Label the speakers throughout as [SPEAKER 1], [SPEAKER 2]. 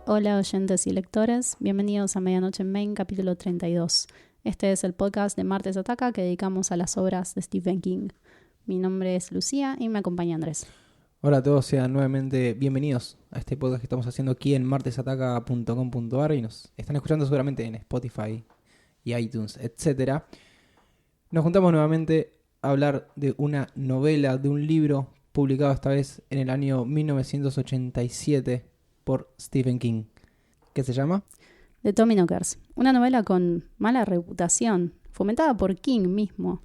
[SPEAKER 1] Hola oyentes y lectores, bienvenidos a Medianoche en Main, capítulo 32. Este es el podcast de Martes Ataca que dedicamos a las obras de Stephen King. Mi nombre es Lucía y me acompaña Andrés.
[SPEAKER 2] Hola a todos, sean nuevamente bienvenidos a este podcast que estamos haciendo aquí en martesataca.com.ar y nos están escuchando seguramente en Spotify y iTunes, etc. Nos juntamos nuevamente a hablar de una novela, de un libro publicado esta vez en el año 1987 por Stephen King. ¿Qué se llama?
[SPEAKER 1] The Tommyknockers, una novela con mala reputación, fomentada por King mismo.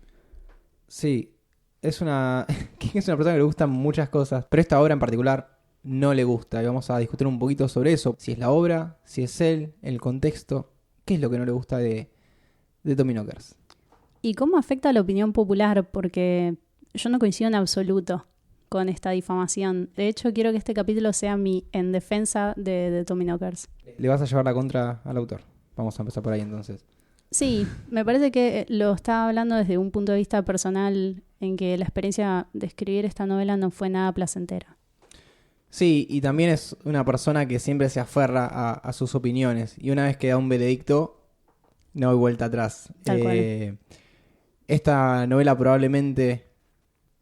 [SPEAKER 2] Sí, King es una persona que le gustan muchas cosas, pero esta obra en particular no le gusta y vamos a discutir un poquito sobre eso. Si es la obra, si es él, el contexto, qué es lo que no le gusta de Tommyknockers.
[SPEAKER 1] ¿Y cómo afecta a la opinión popular? Porque yo no coincido en absoluto con esta difamación. De hecho, quiero que este capítulo sea mi en defensa de Tommyknockers.
[SPEAKER 2] Le vas a llevar la contra al autor. Vamos a empezar por ahí entonces.
[SPEAKER 1] Sí, me parece que lo estaba hablando desde un punto de vista personal en que la experiencia de escribir esta novela no fue nada placentera.
[SPEAKER 2] Sí, y también es una persona que siempre se aferra a sus opiniones. Y una vez que da un veredicto, no hay vuelta atrás.
[SPEAKER 1] Tal cual.
[SPEAKER 2] Esta novela probablemente...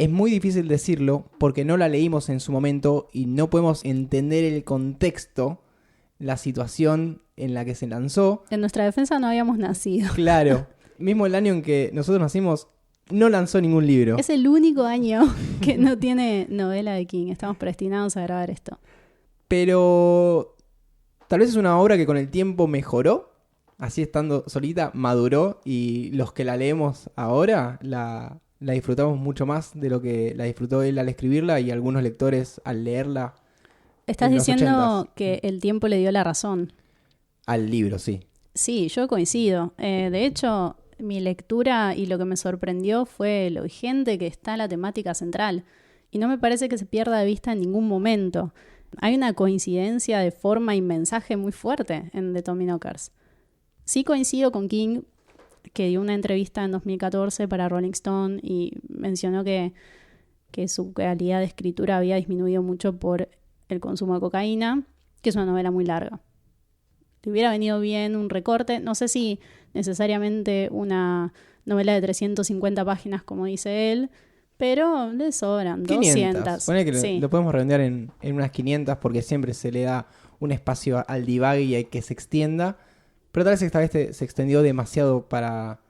[SPEAKER 2] Es muy difícil decirlo porque no la leímos en su momento y no podemos entender el contexto, la situación en la que se lanzó.
[SPEAKER 1] En nuestra defensa no habíamos nacido.
[SPEAKER 2] Claro, mismo el año en que nosotros nacimos, no lanzó ningún libro.
[SPEAKER 1] Es el único año que no tiene novela de King. Estamos predestinados a grabar esto.
[SPEAKER 2] Pero tal vez es una obra que con el tiempo mejoró, así estando solita, maduró y los que la leemos ahora la disfrutamos mucho más de lo que la disfrutó él al escribirla y algunos lectores al leerla.
[SPEAKER 1] Estás
[SPEAKER 2] en los
[SPEAKER 1] diciendo
[SPEAKER 2] 80s.
[SPEAKER 1] que el tiempo le dio la razón.
[SPEAKER 2] Al libro, sí.
[SPEAKER 1] Sí, yo coincido. De hecho, mi lectura y lo que me sorprendió fue lo vigente que está la temática central. Y no me parece que se pierda de vista en ningún momento. Hay una coincidencia de forma y mensaje muy fuerte en The Tommyknockers. Sí coincido con King, que dio una entrevista en 2014 para Rolling Stone y mencionó que su calidad de escritura había disminuido mucho por el consumo de cocaína, que es una novela muy larga. Le hubiera venido bien un recorte, no sé si necesariamente una novela de 350 páginas como dice él, pero le sobran 200.
[SPEAKER 2] Ponele que
[SPEAKER 1] Sí.
[SPEAKER 2] lo podemos redondear en unas 500 porque siempre se le da un espacio al divague y a que se extienda. Pero tal vez esta vez se extendió demasiado para...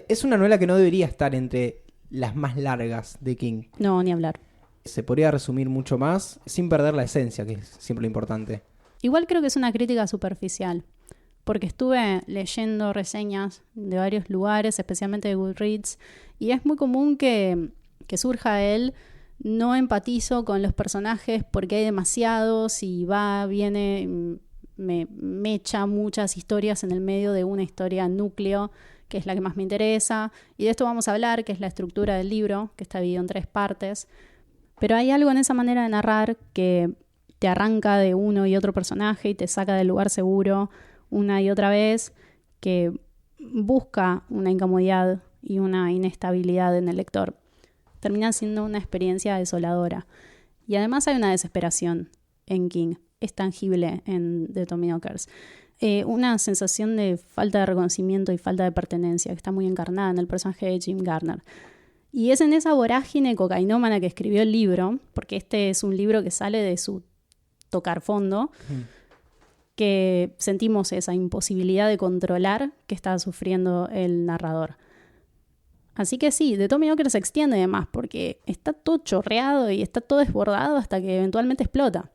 [SPEAKER 2] Es una novela que no debería estar entre las más largas de King.
[SPEAKER 1] No, ni hablar.
[SPEAKER 2] Se podría resumir mucho más sin perder la esencia, que es siempre lo importante.
[SPEAKER 1] Igual creo que es una crítica superficial, porque estuve leyendo reseñas de varios lugares, especialmente de Goodreads, y es muy común que surja él, no empatizo con los personajes porque hay demasiados y viene, me echa muchas historias en el medio de una historia núcleo, que es la que más me interesa, y de esto vamos a hablar, que es la estructura del libro, que está dividido en 3 partes, pero hay algo en esa manera de narrar que te arranca de uno y otro personaje y te saca del lugar seguro una y otra vez, que busca una incomodidad y una inestabilidad en el lector. Termina siendo una experiencia desoladora. Y además hay una desesperación en King, es tangible en The Tommyknockers. Una sensación de falta de reconocimiento y falta de pertenencia que está muy encarnada en el personaje de Jim Garner. Y es en esa vorágine cocainómana que escribió el libro, porque este es un libro que sale de su tocar fondo, que sentimos esa imposibilidad de controlar que está sufriendo el narrador. Así que sí, The Tommyknockers se extiende además, porque está todo chorreado y está todo desbordado hasta que eventualmente explota.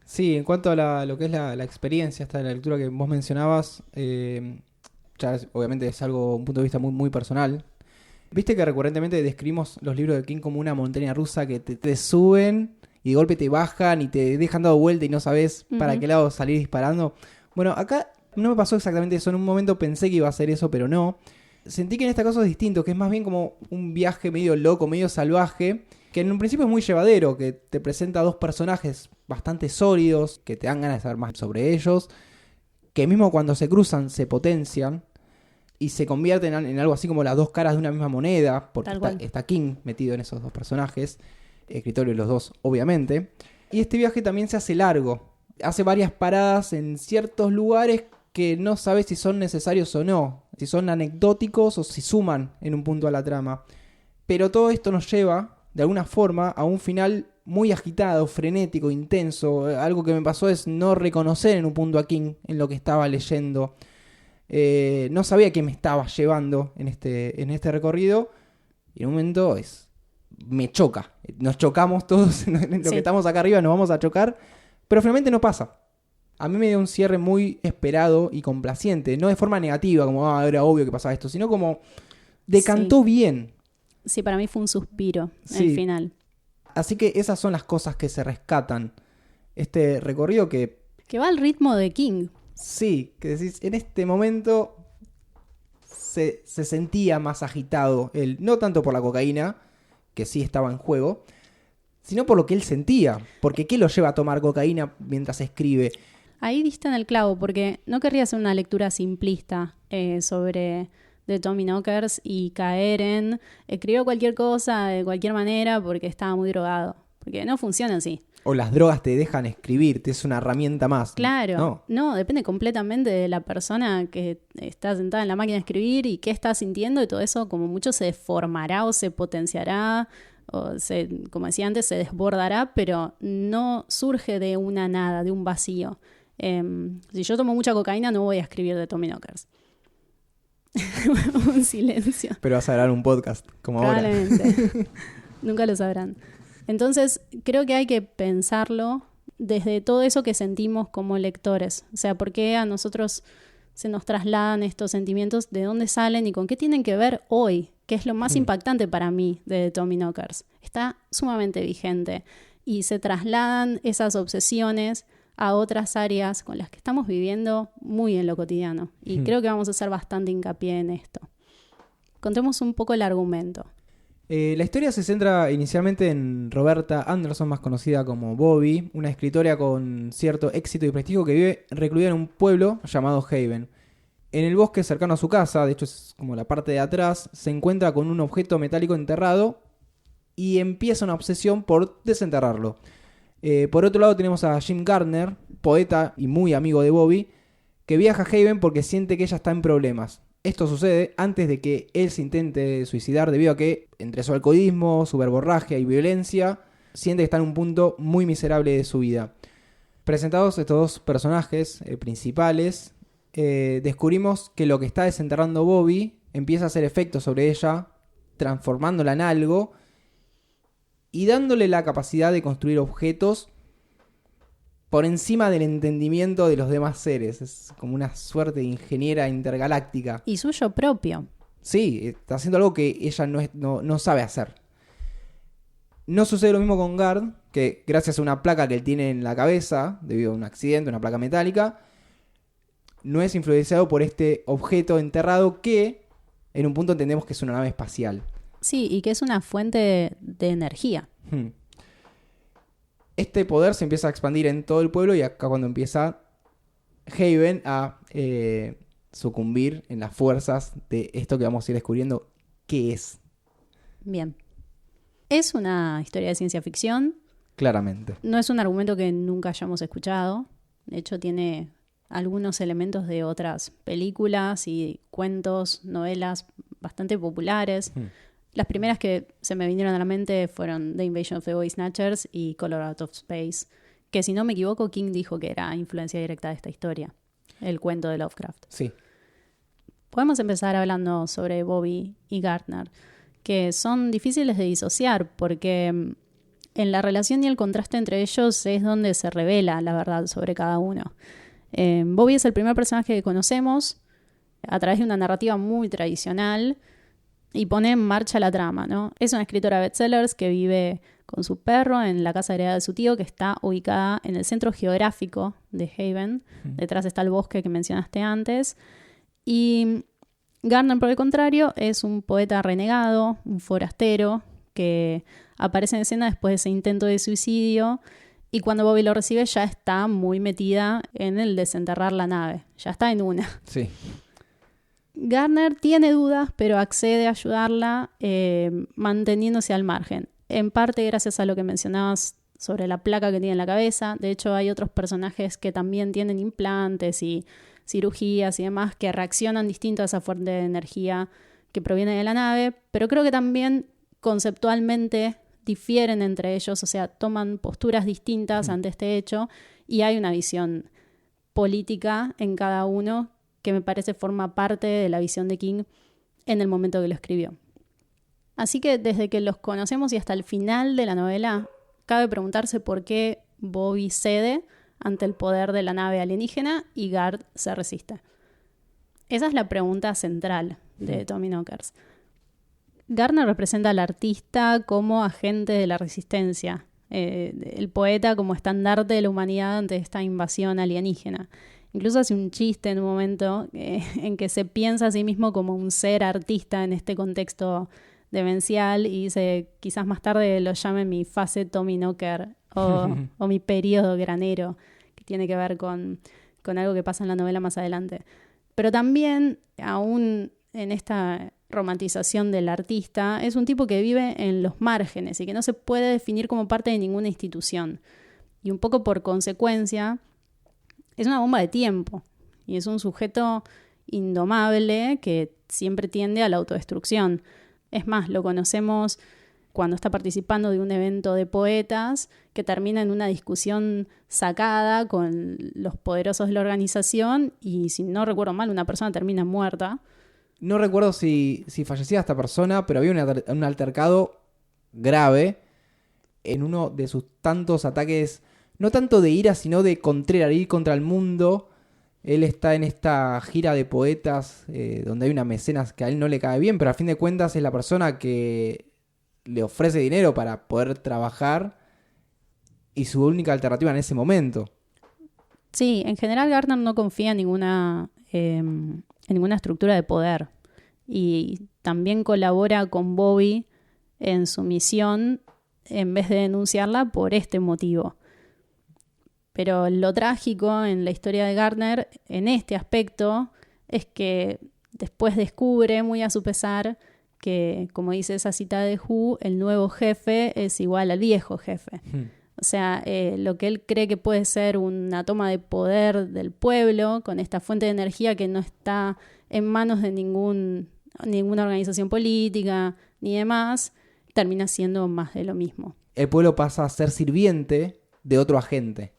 [SPEAKER 2] Sí, en cuanto a lo que es la experiencia, esta de la lectura que vos mencionabas, obviamente es algo, un punto de vista muy, muy personal. Viste que recurrentemente describimos los libros de King como una montaña rusa que te suben y de golpe te bajan y te dejan dado vuelta y no sabes para qué lado salir disparando. Bueno, acá no me pasó exactamente eso. En un momento pensé que iba a ser eso, pero no. Sentí que en este caso es distinto, que es más bien como un viaje medio loco, medio salvaje, que en un principio es muy llevadero, que te presenta 2 personajes bastante sólidos, que te dan ganas de saber más sobre ellos, que mismo cuando se cruzan se potencian y se convierten en algo así como las 2 caras de una misma moneda, porque está King metido en esos 2 personajes, escritorio de los 2 obviamente, y este viaje también se hace largo. hace varias paradas en ciertos lugares que no sabes si son necesarios o no, si son anecdóticos o si suman en un punto a la trama. Pero todo esto nos lleva, de alguna forma, a un final muy agitado, frenético, intenso. Algo que me pasó es no reconocer en un punto a King en lo que estaba leyendo. No sabía qué me estaba llevando en este recorrido. Y en un momento me choca. Nos chocamos todos en lo que estamos acá arriba, nos vamos a chocar. Pero finalmente no pasa. A mí me dio un cierre muy esperado y complaciente. No de forma negativa, como era obvio que pasaba esto, sino como decantó bien.
[SPEAKER 1] Sí, para mí fue un suspiro
[SPEAKER 2] Sí.
[SPEAKER 1] el final.
[SPEAKER 2] Así que esas son las cosas que se rescatan. Este recorrido que
[SPEAKER 1] Que va al ritmo de King.
[SPEAKER 2] sí, que decís, en este momento se sentía más agitado él. No tanto por la cocaína, que sí estaba en juego, sino por lo que él sentía. Porque ¿qué lo lleva a tomar cocaína mientras escribe?
[SPEAKER 1] Ahí diste en el clavo, porque no querría hacer una lectura simplista sobre The Tommyknockers y caer en escribió cualquier cosa de cualquier manera porque estaba muy drogado. Porque no funciona así.
[SPEAKER 2] O las drogas te dejan escribir, te es una herramienta más.
[SPEAKER 1] Claro, no, depende completamente de la persona que está sentada en la máquina de escribir y qué está sintiendo, y todo eso como mucho se deformará o se potenciará, o como decía antes, se desbordará, pero no surge de una nada, de un vacío. Si yo tomo mucha cocaína no voy a escribir de Tommyknockers. Un silencio.
[SPEAKER 2] Pero vas a grabar un podcast, como
[SPEAKER 1] Probablemente.
[SPEAKER 2] ahora.
[SPEAKER 1] Nunca lo sabrán. Entonces, creo que hay que pensarlo desde todo eso que sentimos como lectores. O sea, ¿por qué a nosotros se nos trasladan estos sentimientos? ¿De dónde salen y con qué tienen que ver hoy? Que es lo más impactante para mí de The Tommyknockers. Está sumamente vigente y se trasladan esas obsesiones a otras áreas con las que estamos viviendo muy en lo cotidiano. Y creo que vamos a hacer bastante hincapié en esto. Contemos un poco el argumento.
[SPEAKER 2] La historia se centra inicialmente en Roberta Anderson, más conocida como Bobby, una escritora con cierto éxito y prestigio que vive recluida en un pueblo llamado Haven. En el bosque cercano a su casa, de hecho es como la parte de atrás, se encuentra con un objeto metálico enterrado y empieza una obsesión por desenterrarlo. Por otro lado tenemos a Jim Gardner, poeta y muy amigo de Bobby, que viaja a Haven porque siente que ella está en problemas. Esto sucede antes de que él se intente suicidar debido a que, entre su alcoholismo, su verborragia y violencia, siente que está en un punto muy miserable de su vida. Presentados estos dos personajes principales, descubrimos que lo que está desenterrando Bobby empieza a hacer efecto sobre ella, transformándola en algo y dándole la capacidad de construir objetos por encima del entendimiento de los demás seres. Es como una suerte de ingeniera intergaláctica.
[SPEAKER 1] Y suyo propio.
[SPEAKER 2] Sí, está haciendo algo que ella no sabe hacer. No sucede lo mismo con Gard, que gracias a una placa que él tiene en la cabeza, debido a un accidente, una placa metálica, no es influenciado por este objeto enterrado que en un punto entendemos que es una nave espacial.
[SPEAKER 1] Sí, y que es una fuente de energía.
[SPEAKER 2] Este poder se empieza a expandir en todo el pueblo y acá cuando empieza Haven a sucumbir en las fuerzas de esto que vamos a ir descubriendo qué es.
[SPEAKER 1] Bien. Es una historia de ciencia ficción.
[SPEAKER 2] Claramente.
[SPEAKER 1] No es un argumento que nunca hayamos escuchado. De hecho, tiene algunos elementos de otras películas y cuentos, novelas bastante populares. Las primeras que se me vinieron a la mente fueron The Invasion of the Body Snatchers y Color Out of Space, que si no me equivoco, King dijo que era influencia directa de esta historia, el cuento de Lovecraft.
[SPEAKER 2] Sí.
[SPEAKER 1] Podemos empezar hablando sobre Bobby y Gardner, que son difíciles de disociar porque en la relación y el contraste entre ellos es donde se revela la verdad sobre cada uno. Bobby es el primer personaje que conocemos a través de una narrativa muy tradicional y pone en marcha la trama, ¿no? Es una escritora de bestsellers que vive con su perro en la casa heredada de su tío, que está ubicada en el centro geográfico de Haven. Detrás está el bosque que mencionaste antes. Y Gardner, por el contrario, es un poeta renegado, un forastero, que aparece en escena después de ese intento de suicidio. Y cuando Bobby lo recibe ya está muy metida en el desenterrar la nave. Ya está en una.
[SPEAKER 2] Sí.
[SPEAKER 1] Gardner tiene dudas, pero accede a ayudarla manteniéndose al margen. En parte gracias a lo que mencionabas sobre la placa que tiene en la cabeza. De hecho, hay otros personajes que también tienen implantes y cirugías y demás que reaccionan distinto a esa fuente de energía que proviene de la nave, pero creo que también conceptualmente difieren entre ellos, o sea, toman posturas distintas ante este hecho y hay una visión política en cada uno que me parece forma parte de la visión de King en el momento que lo escribió. Así que desde que los conocemos y hasta el final de la novela, cabe preguntarse por qué Bobby cede ante el poder de la nave alienígena y Guard se resiste. Esa es la pregunta central de Tommy Knockers. Gardner representa al artista como agente de la resistencia, el poeta como estandarte de la humanidad ante esta invasión alienígena. Incluso hace un chiste en un momento en que se piensa a sí mismo como un ser artista en este contexto demencial y dice, quizás más tarde lo llame mi fase Tommy Knocker o mi periodo granero, que tiene que ver con algo que pasa en la novela más adelante. Pero también, aún en esta romantización del artista, es un tipo que vive en los márgenes y que no se puede definir como parte de ninguna institución. Y un poco por consecuencia, es una bomba de tiempo y es un sujeto indomable que siempre tiende a la autodestrucción. Es más, lo conocemos cuando está participando de un evento de poetas que termina en una discusión sacada con los poderosos de la organización y, si no recuerdo mal, una persona termina muerta.
[SPEAKER 2] No recuerdo si fallecía esta persona, pero había un altercado grave en uno de sus tantos ataques, no tanto de ira, sino de ir contra el mundo. Él está en esta gira de poetas donde hay una mecenas que a él no le cae bien, pero a fin de cuentas es la persona que le ofrece dinero para poder trabajar y su única alternativa en ese momento.
[SPEAKER 1] Sí, en general Gardner no confía en ninguna estructura de poder y también colabora con Bobby en su misión en vez de denunciarla por este motivo. Pero lo trágico en la historia de Gardner en este aspecto es que después descubre, muy a su pesar, que, como dice esa cita de Who, el nuevo jefe es igual al viejo jefe. O sea, lo que él cree que puede ser una toma de poder del pueblo con esta fuente de energía que no está en manos de ninguna organización política ni demás, termina siendo más de lo mismo.
[SPEAKER 2] El pueblo pasa a ser sirviente de otro agente.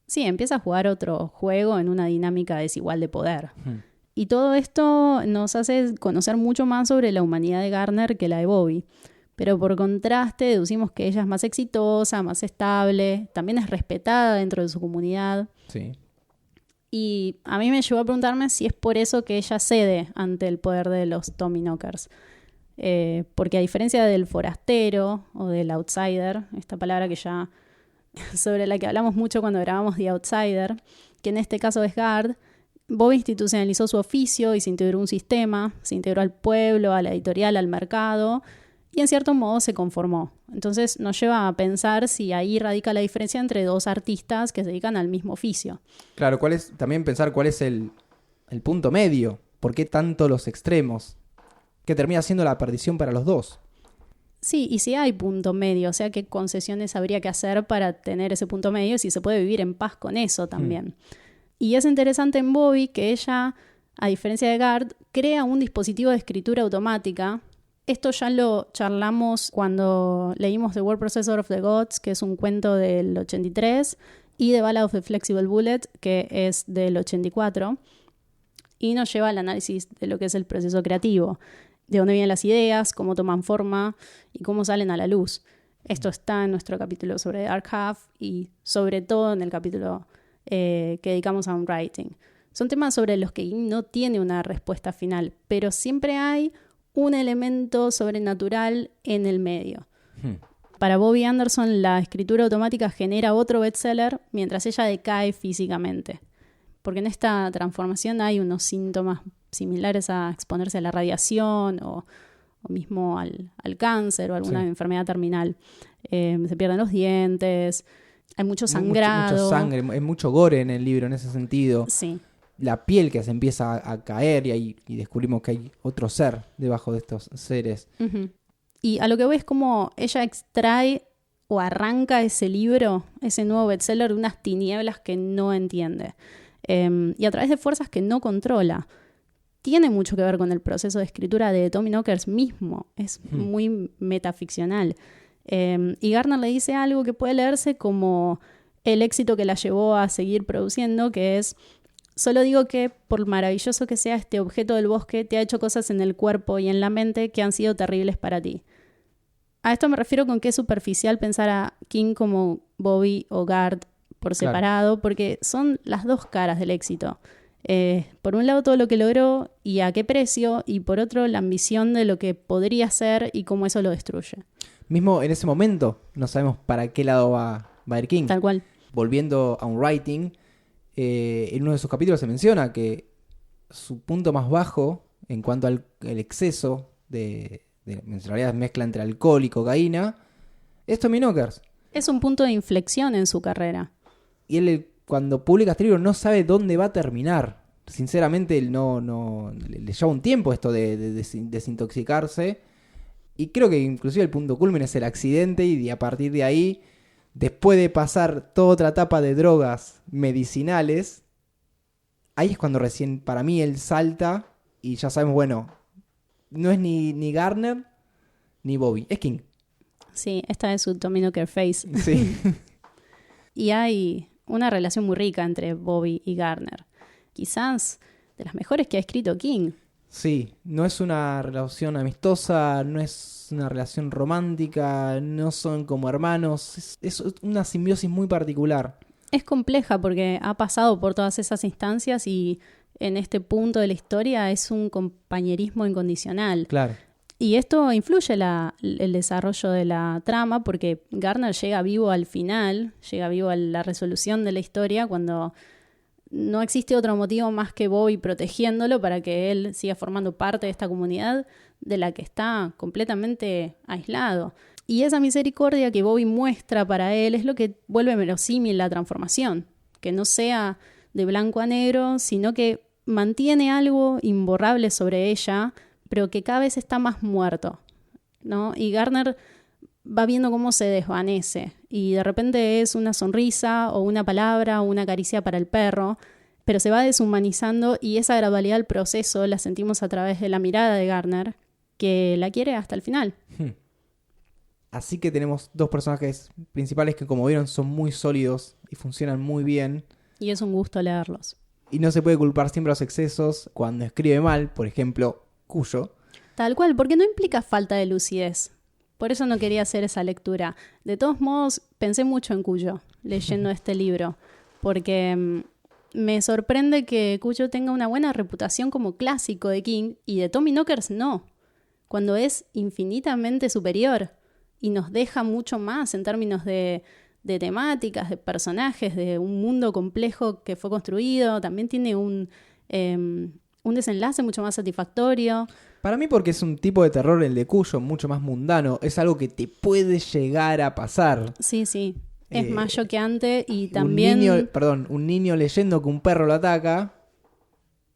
[SPEAKER 1] Sí, empieza a jugar otro juego en una dinámica desigual de poder. Y todo esto nos hace conocer mucho más sobre la humanidad de Gardner que la de Bobby. Pero por contraste deducimos que ella es más exitosa, más estable, también es respetada dentro de su comunidad.
[SPEAKER 2] Sí.
[SPEAKER 1] Y a mí me llevó a preguntarme si es por eso que ella cede ante el poder de los Tommy Knockers. Porque a diferencia del forastero o del outsider, esta palabra que ya sobre la que hablamos mucho cuando grabamos The Outsider, que en este caso es Guard, Bobby institucionalizó su oficio y se integró un sistema, se integró al pueblo, a la editorial, al mercado, y en cierto modo se conformó. Entonces nos lleva a pensar si ahí radica la diferencia entre dos artistas que se dedican al mismo oficio.
[SPEAKER 2] Claro, también pensar cuál es el punto medio, por qué tanto los extremos, que termina siendo la perdición para los dos.
[SPEAKER 1] Sí, y si hay punto medio, o sea, qué concesiones habría que hacer para tener ese punto medio, si se puede vivir en paz con eso también. Y es interesante en Bobby que ella, a diferencia de Guard, crea un dispositivo de escritura automática. Esto ya lo charlamos cuando leímos The Word Processor of the Gods, que es un cuento del 83, y The Ballad of the Flexible Bullet, que es del 84, y nos lleva al análisis de lo que es el proceso creativo, de dónde vienen las ideas, cómo toman forma y cómo salen a la luz. Esto está en nuestro capítulo sobre Dark Half y sobre todo en el capítulo que dedicamos a Writing. Son temas sobre los que no tiene una respuesta final, pero siempre hay un elemento sobrenatural en el medio. Para Bobby Anderson, la escritura automática genera otro bestseller mientras ella decae físicamente. Porque en esta transformación hay unos síntomas similares a exponerse a la radiación o mismo al cáncer o alguna enfermedad terminal. Se pierden los dientes, hay mucho sangrado.
[SPEAKER 2] Mucho sangre, hay mucho gore en el libro en ese sentido.
[SPEAKER 1] Sí.
[SPEAKER 2] La piel que se empieza a caer y descubrimos que hay otro ser debajo de estos seres.
[SPEAKER 1] Uh-huh. Y a lo que voy es como ella extrae o arranca ese libro, ese nuevo bestseller, de unas tinieblas que no entiende. Y a través de fuerzas que no controla. Tiene mucho que ver con el proceso de escritura de Tommy Knockers mismo. Es muy metaficcional. Y Gardner le dice algo que puede leerse como el éxito que la llevó a seguir produciendo, que es: solo digo que, por maravilloso que sea este objeto del bosque, te ha hecho cosas en el cuerpo y en la mente que han sido terribles para ti. A esto me refiero con que es superficial pensar a King como Bobby o Garth por separado, porque son las dos caras del éxito. Por un lado todo lo que logró y a qué precio, y por otro la ambición de lo que podría ser y cómo eso lo destruye.
[SPEAKER 2] Mismo en ese momento no sabemos para qué lado va a ir King.
[SPEAKER 1] Tal cual.
[SPEAKER 2] Volviendo a un writing, en uno de sus capítulos se menciona que su punto más bajo en cuanto al el exceso en realidad mezcla entre alcohol y cocaína, es Tommy Knockers.
[SPEAKER 1] Es un punto de inflexión en su carrera.
[SPEAKER 2] Y él, cuando publica este libro, no sabe dónde va a terminar. Sinceramente, él no le lleva un tiempo esto de desintoxicarse. Y creo que inclusive el punto culmen es el accidente, y a partir de ahí, después de pasar toda otra etapa de drogas medicinales, ahí es cuando recién, para mí, él salta y ya sabemos, bueno, no es ni Gardner ni Bobby, es King.
[SPEAKER 1] Sí, esta es su Tommy Knocker face.
[SPEAKER 2] Sí.
[SPEAKER 1] Y hay una relación muy rica entre Bobby y Gardner. Quizás de las mejores que ha escrito King.
[SPEAKER 2] Sí, no es una relación amistosa, no es una relación romántica, no son como hermanos, es una simbiosis muy particular.
[SPEAKER 1] Es compleja porque ha pasado por todas esas instancias y en este punto de la historia es un compañerismo incondicional.
[SPEAKER 2] Claro.
[SPEAKER 1] Y esto influye el desarrollo de la trama, porque Gardner llega vivo al final, llega vivo a la resolución de la historia, cuando no existe otro motivo más que Bobby protegiéndolo para que él siga formando parte de esta comunidad de la que está completamente aislado. Y esa misericordia que Bobby muestra para él es lo que vuelve verosímil la transformación, que no sea de blanco a negro, sino que mantiene algo imborrable sobre ella, pero que cada vez está más muerto, ¿no? Y Gardner va viendo cómo se desvanece, y de repente es una sonrisa o una palabra o una caricia para el perro, pero se va deshumanizando, y esa gradualidad del proceso la sentimos a través de la mirada de Gardner, que la quiere hasta el final.
[SPEAKER 2] Así que tenemos dos personajes principales que, como vieron, son muy sólidos y funcionan muy bien.
[SPEAKER 1] Y es un gusto leerlos.
[SPEAKER 2] Y no se puede culpar siempre a los excesos cuando escribe mal, por ejemplo, Cuyo.
[SPEAKER 1] Tal cual, porque no implica falta de lucidez. Por eso no quería hacer esa lectura. De todos modos, pensé mucho en Cuyo leyendo este libro, porque me sorprende que Cuyo tenga una buena reputación como clásico de King y de Tommy Knockers no, cuando es infinitamente superior y nos deja mucho más en términos de temáticas, de personajes, de un mundo complejo que fue construido. También tiene un desenlace mucho más satisfactorio.
[SPEAKER 2] Para mí, porque es un tipo de terror, el de Cuyo, mucho más mundano. Es algo que te puede llegar a pasar.
[SPEAKER 1] Sí, sí. Es más choqueante y también...
[SPEAKER 2] Un niño leyendo que un perro lo ataca.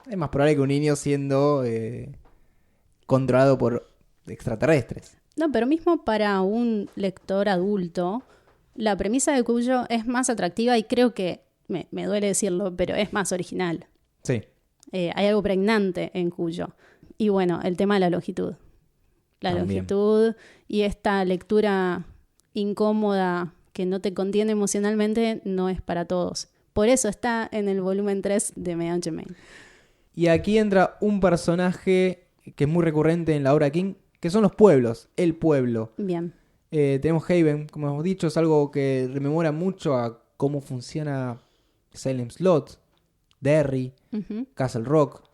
[SPEAKER 2] Es más probable que un niño siendo controlado por extraterrestres.
[SPEAKER 1] No, pero mismo para un lector adulto, la premisa de Cuyo es más atractiva y creo que, me duele decirlo, pero es más original.
[SPEAKER 2] Sí.
[SPEAKER 1] Hay algo pregnante en Cuyo. Y bueno, el tema de la longitud. La
[SPEAKER 2] También.
[SPEAKER 1] longitud y esta lectura incómoda que no te contiene emocionalmente no es para todos. Por eso está en el volumen 3 de Madame Germain.
[SPEAKER 2] Y aquí entra un personaje que es muy recurrente en la obra King, que son los pueblos, el pueblo.
[SPEAKER 1] Bien.
[SPEAKER 2] Tenemos Haven, como hemos dicho, es algo que rememora mucho a cómo funciona Salem Slot, Derry, Castle Rock.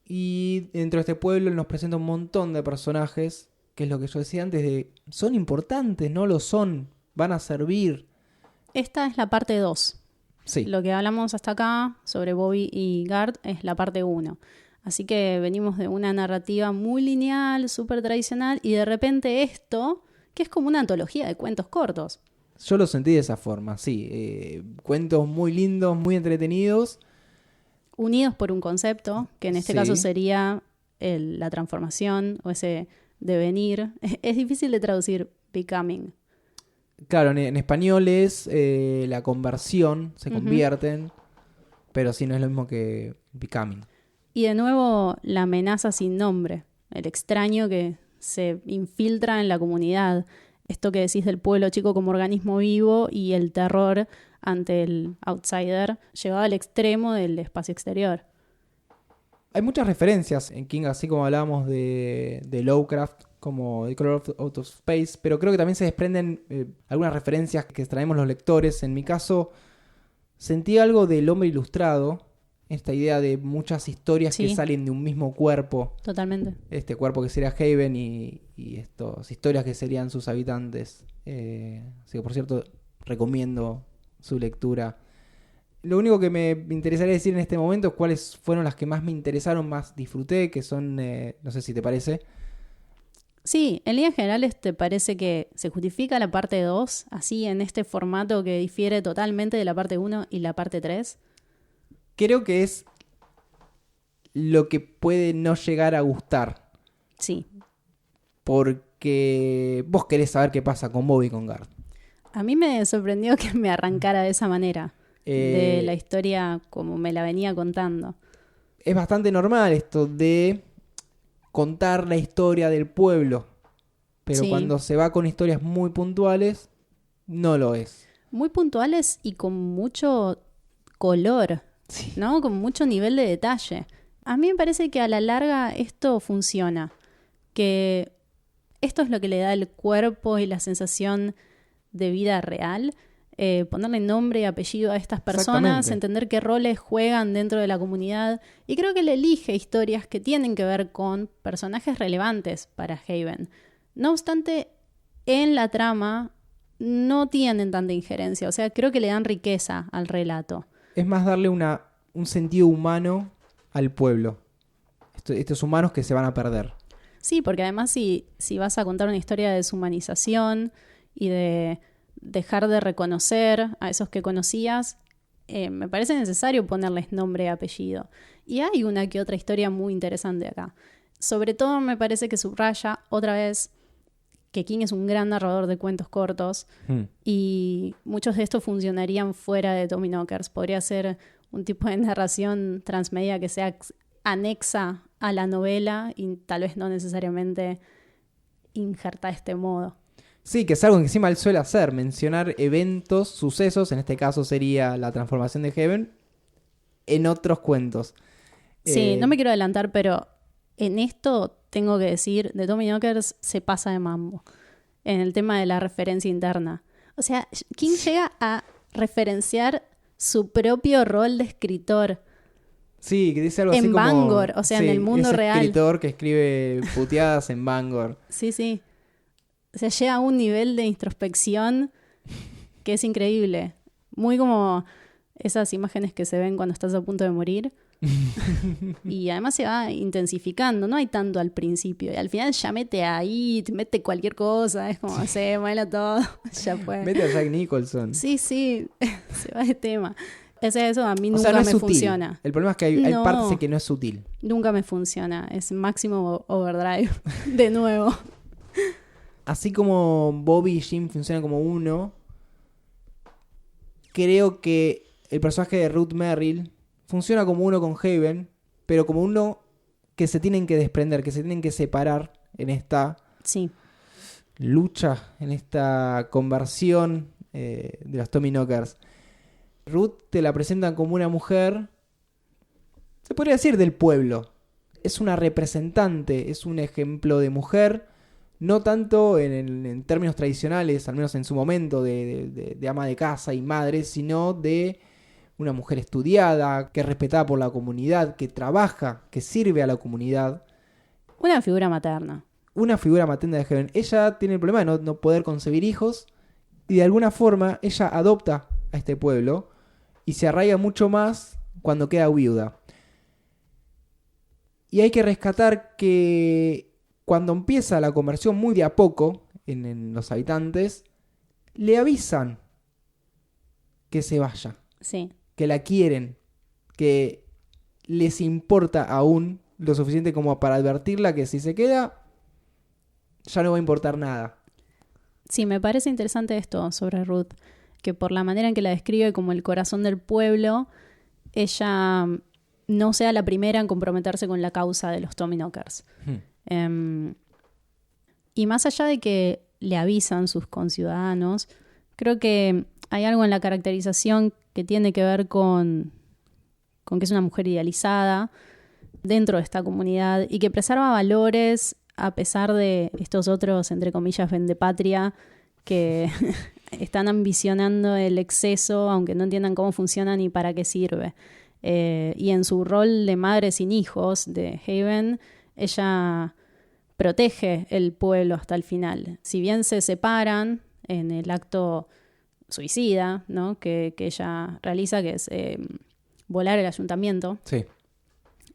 [SPEAKER 2] Y dentro de este pueblo nos presenta un montón de personajes, que es lo que yo decía antes, son importantes, no lo son, van a servir.
[SPEAKER 1] Esta es la parte 2.
[SPEAKER 2] Sí.
[SPEAKER 1] Lo que hablamos hasta acá sobre Bobby y Garth es la parte 1. Así que venimos de una narrativa muy lineal, súper tradicional, y de repente esto, que es como una antología de cuentos cortos.
[SPEAKER 2] Yo lo sentí de esa forma, sí. Cuentos muy lindos, muy entretenidos.
[SPEAKER 1] Unidos por un concepto, que en este caso sería la transformación o ese devenir. Es difícil de traducir becoming.
[SPEAKER 2] Claro, en español es la conversión, se convierten, pero sí no es lo mismo que becoming.
[SPEAKER 1] Y de nuevo, la amenaza sin nombre, el extraño que se infiltra en la comunidad. Esto que decís del pueblo chico como organismo vivo y el terror ante el outsider llevado al extremo del espacio exterior.
[SPEAKER 2] Hay muchas referencias en King, así como hablábamos de Lovecraft, como The Color Out of Space, pero creo que también se desprenden algunas referencias que extraemos los lectores. En mi caso, sentí algo del Hombre Ilustrado, esta idea de muchas historias que salen de un mismo cuerpo.
[SPEAKER 1] Totalmente.
[SPEAKER 2] Este cuerpo que sería Haven y estas historias que serían sus habitantes. Así que, por cierto, recomiendo su lectura. Lo único que me interesaría decir en este momento es cuáles fueron las que más me interesaron, más disfruté, que son, no sé si te parece.
[SPEAKER 1] Sí, en líneas generales te parece que se justifica la parte 2, así en este formato que difiere totalmente de la parte 1 y la parte 3.
[SPEAKER 2] Creo que es lo que puede no llegar a gustar.
[SPEAKER 1] Sí.
[SPEAKER 2] Porque vos querés saber qué pasa con Bob y con Garth.
[SPEAKER 1] A mí me sorprendió que me arrancara de esa manera, de la historia como me la venía contando.
[SPEAKER 2] Es bastante normal esto de contar la historia del pueblo, pero cuando se va con historias muy puntuales, no lo es.
[SPEAKER 1] Muy puntuales y con mucho color, ¿no? Con mucho nivel de detalle. A mí me parece que a la larga esto funciona, que esto es lo que le da el cuerpo y la sensación de vida real. Ponerle nombre y apellido a estas personas, entender qué roles juegan dentro de la comunidad, y creo que él elige historias que tienen que ver con personajes relevantes para Haven. No obstante, en la trama no tienen tanta injerencia, o sea, creo que le dan riqueza al relato.
[SPEAKER 2] Es más darle un sentido humano al pueblo. Estos humanos que se van a perder.
[SPEAKER 1] Sí, porque además si vas a contar una historia de deshumanización y de dejar de reconocer a esos que conocías, me parece necesario ponerles nombre y apellido. Y hay una que otra historia muy interesante acá. Sobre todo me parece que subraya otra vez que King es un gran narrador de cuentos cortos y muchos de estos funcionarían fuera de Tommyknockers. Podría ser un tipo de narración transmedia que sea anexa a la novela y tal vez no necesariamente injerta de este modo.
[SPEAKER 2] Sí, que es algo que encima él suele hacer, mencionar eventos, sucesos, en este caso sería la transformación de Haven, en otros cuentos.
[SPEAKER 1] Sí, no me quiero adelantar, pero en esto tengo que decir, de Tommyknockers se pasa de mambo, en el tema de la referencia interna. O sea, King llega a referenciar su propio rol de escritor.
[SPEAKER 2] Sí, que dice algo así
[SPEAKER 1] como... En Bangor, o sea, en el mundo real.
[SPEAKER 2] Es escritor que escribe puteadas en Bangor.
[SPEAKER 1] Sí. O sea, llega a un nivel de introspección que es increíble. Muy como esas imágenes que se ven cuando estás a punto de morir. Y además se va intensificando. No hay tanto al principio. Y al final ya mete ahí, te mete cualquier cosa. Es como, se muela todo. Ya fue.
[SPEAKER 2] Mete a Jack Nicholson.
[SPEAKER 1] Sí. Se va de tema. O sea, eso a mí nunca me funciona.
[SPEAKER 2] El problema es que hay partes que no es sutil.
[SPEAKER 1] Nunca me funciona. Es máximo overdrive. De nuevo.
[SPEAKER 2] Así como Bobby y Jim funcionan como uno, creo que el personaje de Ruth Merrill funciona como uno con Haven, pero como uno que se tienen que desprender, que se tienen que separar en esta lucha, en esta conversión de los Tommyknockers. Ruth te la presentan como una mujer, se podría decir, del pueblo. Es una representante, es un ejemplo de mujer. No tanto en términos tradicionales, al menos en su momento, de ama de casa y madre, sino de una mujer estudiada, que es respetada por la comunidad, que trabaja, que sirve a la comunidad.
[SPEAKER 1] Una figura materna.
[SPEAKER 2] Una figura materna de Haven. Ella tiene el problema de no poder concebir hijos y de alguna forma ella adopta a este pueblo y se arraiga mucho más cuando queda viuda. Y hay que rescatar que cuando empieza la conversión muy de a poco en los habitantes, le avisan que se vaya.
[SPEAKER 1] Sí.
[SPEAKER 2] Que la quieren. Que les importa aún lo suficiente como para advertirla que si se queda, ya no va a importar nada.
[SPEAKER 1] Sí, me parece interesante esto sobre Ruth, que por la manera en que la describe como el corazón del pueblo, ella no sea la primera en comprometerse con la causa de los Tommyknockers. Y más allá de que le avisan sus conciudadanos, creo que hay algo en la caracterización que tiene que ver con que es una mujer idealizada dentro de esta comunidad y que preserva valores a pesar de estos otros, entre comillas, vendepatria que están ambicionando el exceso, aunque no entiendan cómo funciona ni para qué sirve. Y en su rol de madre sin hijos de Haven, ella protege el pueblo hasta el final. Si bien se separan en el acto suicida, ¿no? que ella realiza, que es volar el ayuntamiento.
[SPEAKER 2] Sí.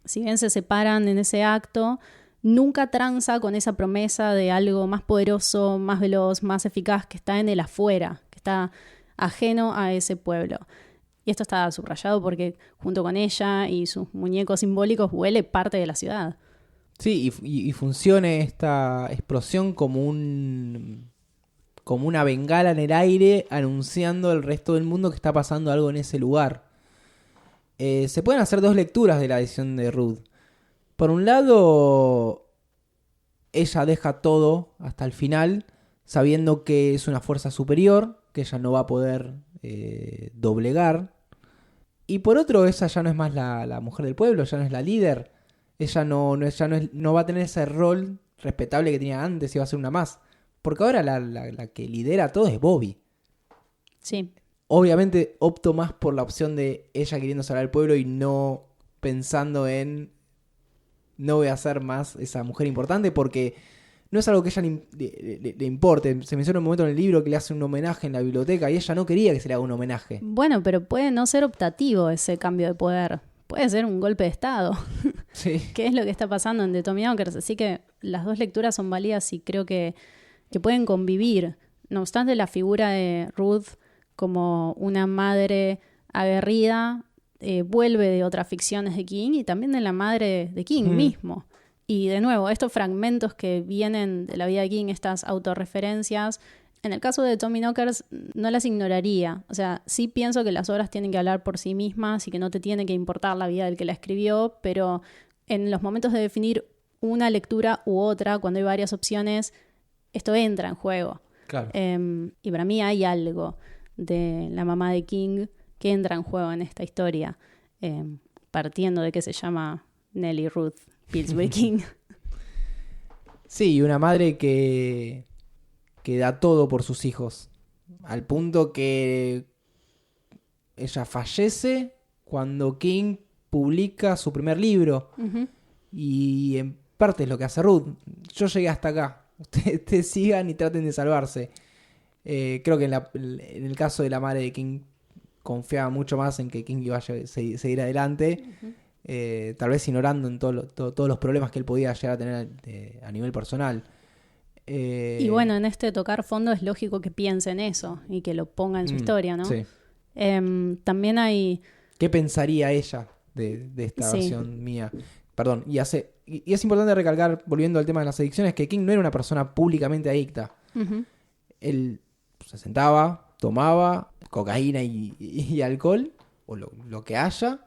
[SPEAKER 1] Si bien se separan en ese acto, nunca tranza con esa promesa de algo más poderoso, más veloz, más eficaz, que está en el afuera, que está ajeno a ese pueblo. Y esto está subrayado porque junto con ella y sus muñecos simbólicos huele parte de la ciudad.
[SPEAKER 2] Sí, y funcione esta explosión como una bengala en el aire anunciando al resto del mundo que está pasando algo en ese lugar. Se pueden hacer dos lecturas de la decisión de Ruth. Por un lado, ella deja todo hasta el final, sabiendo que es una fuerza superior, que ella no va a poder doblegar. Y por otro, ella ya no es más la mujer del pueblo, ya no es la líder. Ella no va a tener ese rol respetable que tenía antes y va a ser una más. Porque ahora la que lidera todo es Bobby.
[SPEAKER 1] Sí.
[SPEAKER 2] Obviamente opto más por la opción de ella queriendo salvar al pueblo y no pensando en no voy a ser más esa mujer importante, porque no es algo que a ella le importe. Se menciona un momento en el libro que le hace un homenaje en la biblioteca y ella no quería que se le haga un homenaje.
[SPEAKER 1] Bueno, pero puede no ser optativo ese cambio de poder. Puede ser un golpe de estado.
[SPEAKER 2] Sí.
[SPEAKER 1] ¿Qué es lo que está pasando en The Tommyknockers? Así que las dos lecturas son válidas y creo que pueden convivir. No obstante, la figura de Ruth como una madre aguerrida vuelve de otras ficciones de King y también de la madre de King mismo. Y de nuevo, estos fragmentos que vienen de la vida de King, estas autorreferencias, en el caso de Tommyknockers no las ignoraría. O sea, sí pienso que las obras tienen que hablar por sí mismas y que no te tiene que importar la vida del que la escribió, pero en los momentos de definir una lectura u otra, cuando hay varias opciones, esto entra en juego.
[SPEAKER 2] Claro.
[SPEAKER 1] Y para mí hay algo de la mamá de King que entra en juego en esta historia, partiendo de que se llama Nellie Ruth Pillsbury King.
[SPEAKER 2] Sí, una madre que da todo por sus hijos, al punto que ella fallece cuando King publica su primer libro.
[SPEAKER 1] Uh-huh.
[SPEAKER 2] Y en parte es lo que hace Ruth. Yo llegué hasta acá, ustedes sigan y traten de salvarse. Creo que en el caso de la madre de King confiaba mucho más en que King iba a seguir adelante. Uh-huh. Tal vez ignorando en todos los problemas que él podía llegar a tener a nivel personal.
[SPEAKER 1] Y bueno, en este tocar fondo es lógico que piense en eso y que lo ponga en su historia, ¿no?
[SPEAKER 2] Sí.
[SPEAKER 1] También hay...
[SPEAKER 2] ¿Qué pensaría ella de esta versión mía? Perdón, y es importante recalcar, volviendo al tema de las adicciones, que King no era una persona públicamente adicta. Uh-huh. Él se sentaba, tomaba cocaína y alcohol, o lo que haya,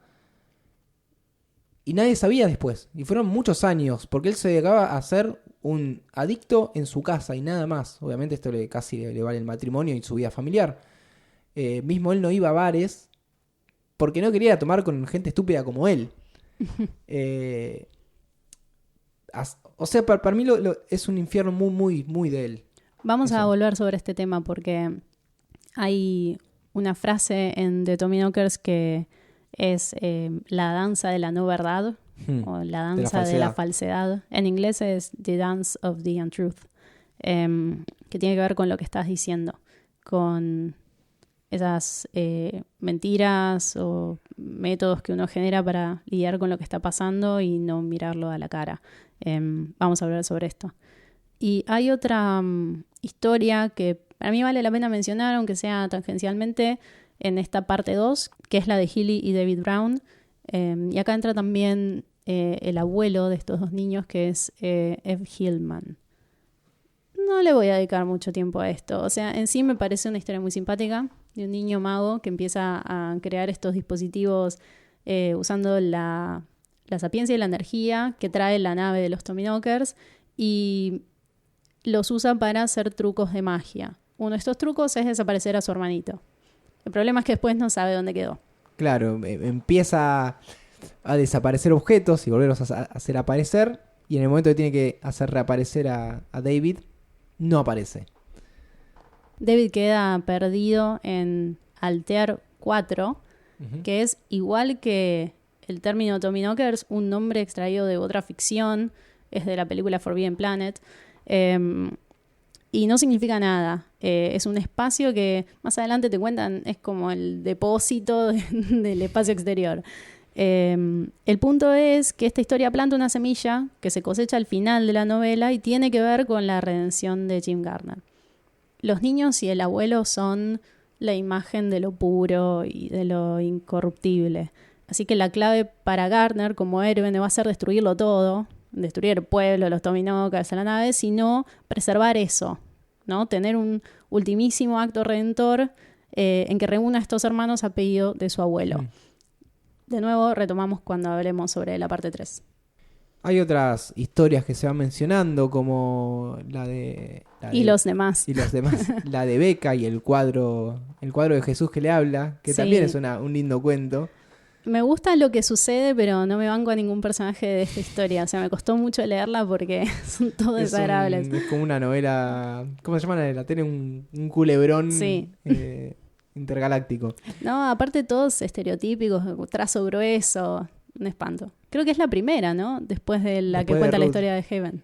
[SPEAKER 2] y nadie sabía después. Y fueron muchos años, porque él se dedicaba a ser un adicto en su casa y nada más. Obviamente esto casi le vale el matrimonio y su vida familiar. Mismo él no iba a bares porque no quería tomar con gente estúpida como él. O sea, para mí es un infierno muy, muy, muy de él.
[SPEAKER 1] Vamos a volver sobre este tema porque hay una frase en The Tommyknockers que es la danza de la no verdad o la danza de la falsedad. En inglés es The Dance of the Untruth, que tiene que ver con lo que estás diciendo, con esas mentiras o métodos que uno genera para lidiar con lo que está pasando y no mirarlo a la cara. Vamos a hablar sobre esto. Y hay otra historia que para mí vale la pena mencionar, aunque sea tangencialmente, en esta parte 2, que es la de Healy y David Brown. Y acá entra también el abuelo de estos dos niños, que es Ev Hillman. no le voy a dedicar mucho tiempo a esto. O sea, en sí me parece una historia muy simpática de un niño mago que empieza a crear estos dispositivos usando la sapiencia y la energía que trae la nave de los Tommyknockers y los usa para hacer trucos de magia. Uno de estos trucos es desaparecer a su hermanito. El problema es que después no sabe dónde quedó.
[SPEAKER 2] Claro, empieza a desaparecer objetos y volverlos a hacer aparecer. Y en el momento que tiene que hacer reaparecer a David, no aparece.
[SPEAKER 1] David queda perdido en Altear 4, que es igual que el término Tommyknockers, un nombre extraído de otra ficción, es de la película Forbidden Planet, y no significa nada. Es un espacio que más adelante te cuentan, es como el depósito del espacio exterior. El punto es que esta historia planta una semilla que se cosecha al final de la novela y tiene que ver con la redención de Jim Gardner. Los niños y el abuelo son la imagen de lo puro y de lo incorruptible. Así que la clave para Gardner como héroe no va a ser destruirlo todo, destruir el pueblo, los Tommyknockers, la nave, sino preservar eso, ¿no? Tener un ultimísimo acto redentor en que reúna a estos hermanos a pedido de su abuelo. De nuevo, retomamos cuando hablemos sobre la parte 3.
[SPEAKER 2] Hay otras historias que se van mencionando, como la de
[SPEAKER 1] los demás.
[SPEAKER 2] Y los demás. La de Beca y el cuadro de Jesús que le habla, que también es un lindo cuento.
[SPEAKER 1] Me gusta lo que sucede, pero no me banco a ningún personaje de esta historia. O sea, me costó mucho leerla porque son todos desagradables.
[SPEAKER 2] Es como una novela... ¿Cómo se llama? Tiene un culebrón intergaláctico.
[SPEAKER 1] No, aparte todos estereotípicos, trazo grueso, un espanto. Creo que es la primera, ¿no? Después de la que cuenta la historia de Haven.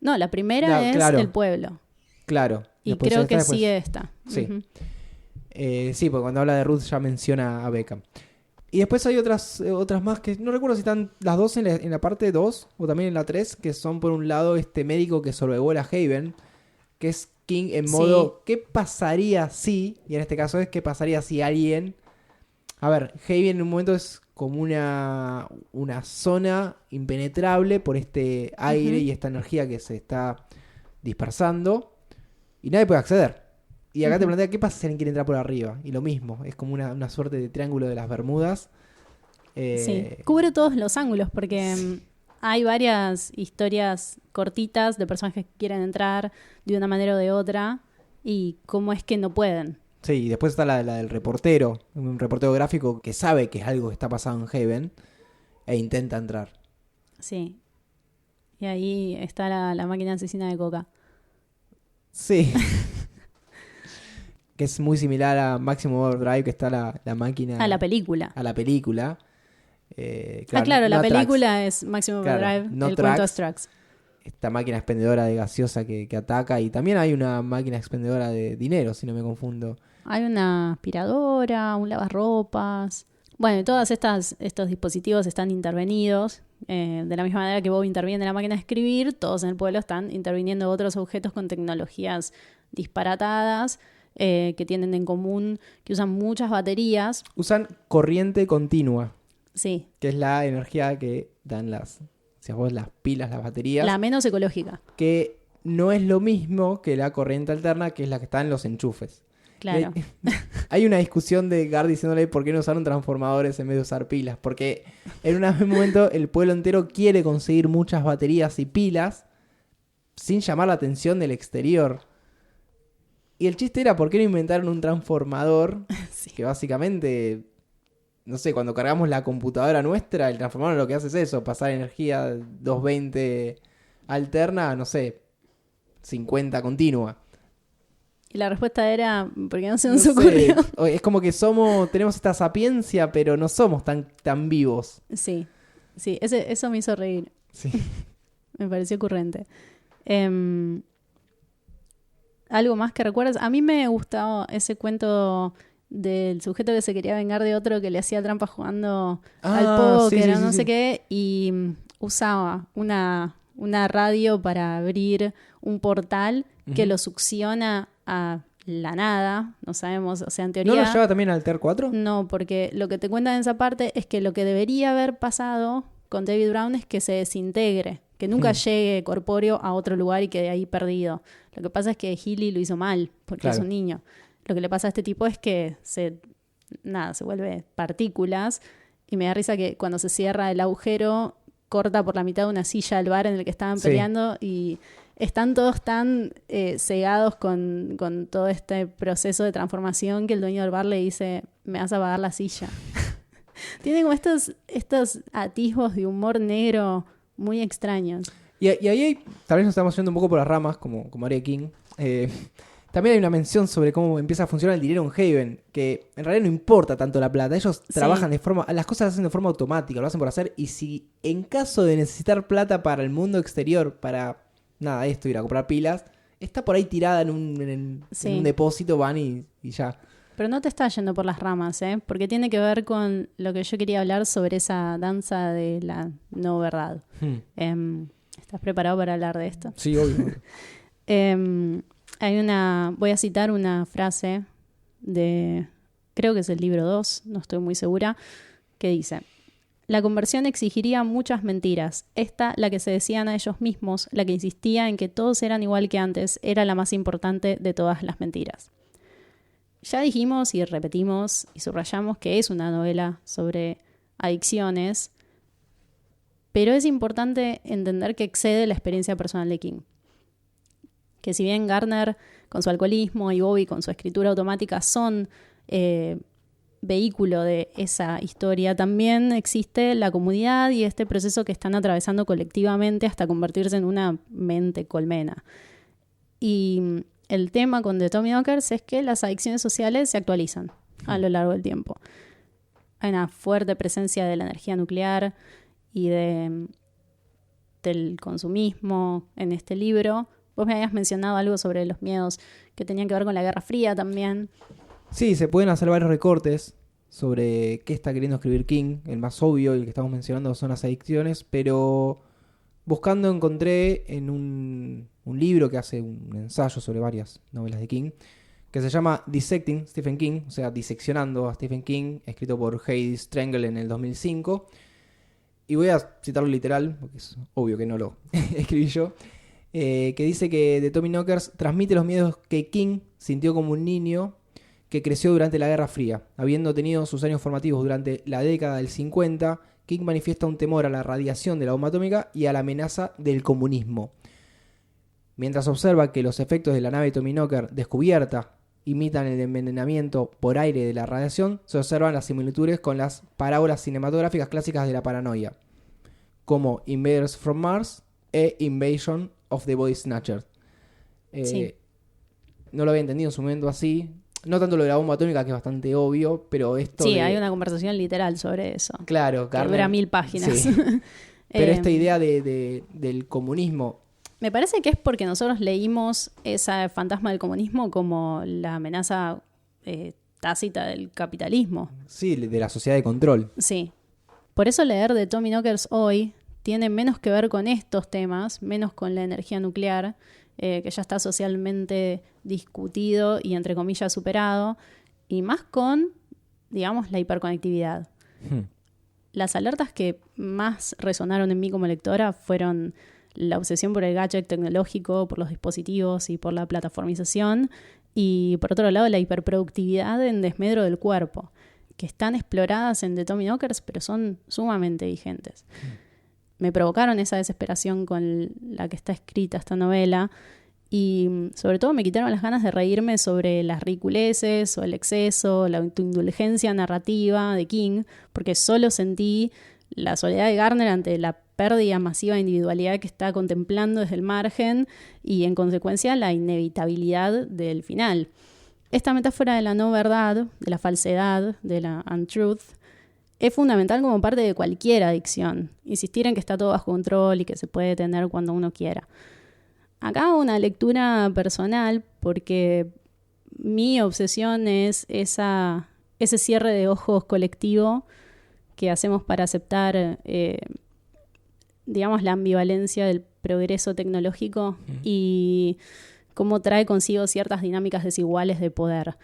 [SPEAKER 1] No, la primera es el pueblo.
[SPEAKER 2] Claro.
[SPEAKER 1] Y creo que sigue esta.
[SPEAKER 2] Sí. Sí, porque cuando habla de Ruth ya menciona a Becca. Y después hay otras más que no recuerdo si están las dos en la parte 2 o también en la 3, que son por un lado este médico que sobrevuela Haven, que es King en modo ¿qué pasaría si? Y en este caso es ¿qué pasaría si alguien... A ver, Haven en un momento es como una zona impenetrable por este aire y esta energía que se está dispersando y nadie puede acceder. Y acá te plantea, ¿qué pasa si alguien quiere entrar por arriba? Y lo mismo, es como una suerte de triángulo de las Bermudas.
[SPEAKER 1] Sí, cubre todos los ángulos porque hay varias historias cortitas de personajes que quieren entrar de una manera o de otra y cómo es que no pueden.
[SPEAKER 2] Sí, y después está la del reportero, un reportero gráfico que sabe que es algo que está pasando en Haven e intenta entrar.
[SPEAKER 1] Sí, y ahí está la máquina asesina de coca.
[SPEAKER 2] Sí. Que es muy similar a Maximum Overdrive, que está la máquina...
[SPEAKER 1] A la película.
[SPEAKER 2] A la película.
[SPEAKER 1] Claro, la película es Maximum Overdrive,
[SPEAKER 2] no
[SPEAKER 1] el cuento es Trax.
[SPEAKER 2] Esta máquina expendedora de gaseosa que ataca. Y también hay una máquina expendedora de dinero, si no me confundo.
[SPEAKER 1] Hay una aspiradora, un lavarropas. Bueno, todos estos dispositivos están intervenidos. De la misma manera que Bob interviene en la máquina de escribir, todos en el pueblo están interviniendo otros objetos con tecnologías disparatadas. Que tienen en común, que usan muchas baterías.
[SPEAKER 2] Usan corriente continua.
[SPEAKER 1] Sí.
[SPEAKER 2] Que es la energía que dan las pilas, las baterías.
[SPEAKER 1] La menos ecológica.
[SPEAKER 2] Que no es lo mismo que la corriente alterna, que es la que está en los enchufes.
[SPEAKER 1] Claro.
[SPEAKER 2] Hay una discusión de Gard diciéndole por qué no usaron transformadores en vez de usar pilas. Porque en un momento el pueblo entero quiere conseguir muchas baterías y pilas sin llamar la atención del exterior. Y el chiste era por qué no inventaron un transformador que básicamente, no sé, cuando cargamos la computadora nuestra, el transformador lo que hace es eso, pasar energía 220 alterna, no sé, 50 continua.
[SPEAKER 1] Y la respuesta era, porque no se nos ocurrió.
[SPEAKER 2] Es como que tenemos esta sapiencia, pero no somos tan vivos.
[SPEAKER 1] Sí, eso me hizo reír.
[SPEAKER 2] Sí.
[SPEAKER 1] Me pareció ocurrente. ¿Algo más que recuerdas? A mí me gustaba ese cuento del sujeto que se quería vengar de otro que le hacía trampa jugando al póker, no sé qué, y usaba una radio para abrir un portal que lo succiona a la nada, no sabemos, o sea, en teoría...
[SPEAKER 2] ¿No lo lleva también al Ter 4?
[SPEAKER 1] No, porque lo que te cuentan en esa parte es que lo que debería haber pasado con David Brown es que se desintegre, que nunca llegue corpóreo a otro lugar y quede ahí perdido. Lo que pasa es que Healy lo hizo mal, porque es un niño. Lo que le pasa a este tipo es que se vuelve partículas, y me da risa que cuando se cierra el agujero, corta por la mitad de una silla del bar en el que estaban peleando, y están todos tan cegados con todo este proceso de transformación que el dueño del bar le dice, me vas a pagar la silla. Tiene como estos atisbos de humor negro muy extraños.
[SPEAKER 2] Y ahí tal vez nos estamos yendo un poco por las ramas, como haría King. También hay una mención sobre cómo empieza a funcionar el dinero en Haven, que en realidad no importa tanto la plata. Ellos trabajan las cosas las hacen de forma automática, lo hacen por hacer. Y si en caso de necesitar plata para el mundo exterior, para ir a comprar pilas, está por ahí tirada en un depósito, van y ya.
[SPEAKER 1] Pero no te está yendo por las ramas, porque tiene que ver con lo que yo quería hablar sobre esa danza de la no verdad. ¿Estás preparado para hablar de esto?
[SPEAKER 2] Sí, obvio.
[SPEAKER 1] Voy a citar una frase creo que es el libro 2, no estoy muy segura, que dice: la conversión exigiría muchas mentiras. Esta, la que se decían a ellos mismos, la que insistía en que todos eran igual que antes, era la más importante de todas las mentiras. Ya dijimos y repetimos y subrayamos que es una novela sobre adicciones, pero es importante entender que excede la experiencia personal de King. Que si bien Gardner con su alcoholismo y Bobby con su escritura automática son vehículo de esa historia, también existe la comunidad y este proceso que están atravesando colectivamente hasta convertirse en una mente colmena. Y el tema con The Tommyknockers es que las adicciones sociales se actualizan a lo largo del tiempo. Hay una fuerte presencia de la energía nuclear y del consumismo en este libro. Vos me habías mencionado algo sobre los miedos que tenían que ver con la Guerra Fría también.
[SPEAKER 2] Sí, se pueden hacer varios recortes sobre qué está queriendo escribir King. El más obvio y el que estamos mencionando son las adicciones, pero buscando encontré en un libro que hace un ensayo sobre varias novelas de King, que se llama Dissecting Stephen King, o sea, diseccionando a Stephen King, escrito por Heidi Strangel en el 2005. Y voy a citarlo literal, porque es obvio que no lo escribí yo, que dice que The Tommyknockers transmite los miedos que King sintió como un niño que creció durante la Guerra Fría. Habiendo tenido sus años formativos durante la década del 50, King manifiesta un temor a la radiación de la bomba atómica y a la amenaza del comunismo. Mientras observa que los efectos de la nave Tommyknocker descubierta imitan el envenenamiento por aire de la radiación, se observan las similitudes con las parábolas cinematográficas clásicas de la paranoia, como Invaders from Mars e Invasion of the Body Snatchers.
[SPEAKER 1] Sí.
[SPEAKER 2] No lo había entendido en su momento así. No tanto lo de la bomba atómica, que es bastante obvio, pero esto
[SPEAKER 1] hay una conversación literal sobre eso.
[SPEAKER 2] Claro,
[SPEAKER 1] que dura 1000 páginas.
[SPEAKER 2] Sí. Pero esta idea del comunismo...
[SPEAKER 1] Me parece que es porque nosotros leímos ese fantasma del comunismo como la amenaza tácita del capitalismo.
[SPEAKER 2] Sí, de la sociedad de control.
[SPEAKER 1] Sí. Por eso leer The Tommyknockers hoy tiene menos que ver con estos temas, menos con la energía nuclear, que ya está socialmente discutido y, entre comillas, superado, y más con, digamos, la hiperconectividad. Las alertas que más resonaron en mí como lectora fueron la obsesión por el gadget tecnológico, por los dispositivos y por la plataformización, y por otro lado la hiperproductividad en desmedro del cuerpo, que están exploradas en The Tommyknockers, pero son sumamente vigentes. Me provocaron esa desesperación con la que está escrita esta novela, y sobre todo me quitaron las ganas de reírme sobre las ridiculeces o el exceso, la autoindulgencia narrativa de King, porque solo sentí la soledad de Gardner ante la pérdida masiva de individualidad que está contemplando desde el margen y, en consecuencia, la inevitabilidad del final. Esta metáfora de la no verdad, de la falsedad, de la untruth, es fundamental como parte de cualquier adicción. Insistir en que está todo bajo control y que se puede detener cuando uno quiera. Acá hago una lectura personal porque mi obsesión es ese cierre de ojos colectivo que hacemos para aceptar, digamos, la ambivalencia del progreso tecnológico y cómo trae consigo ciertas dinámicas desiguales de poder.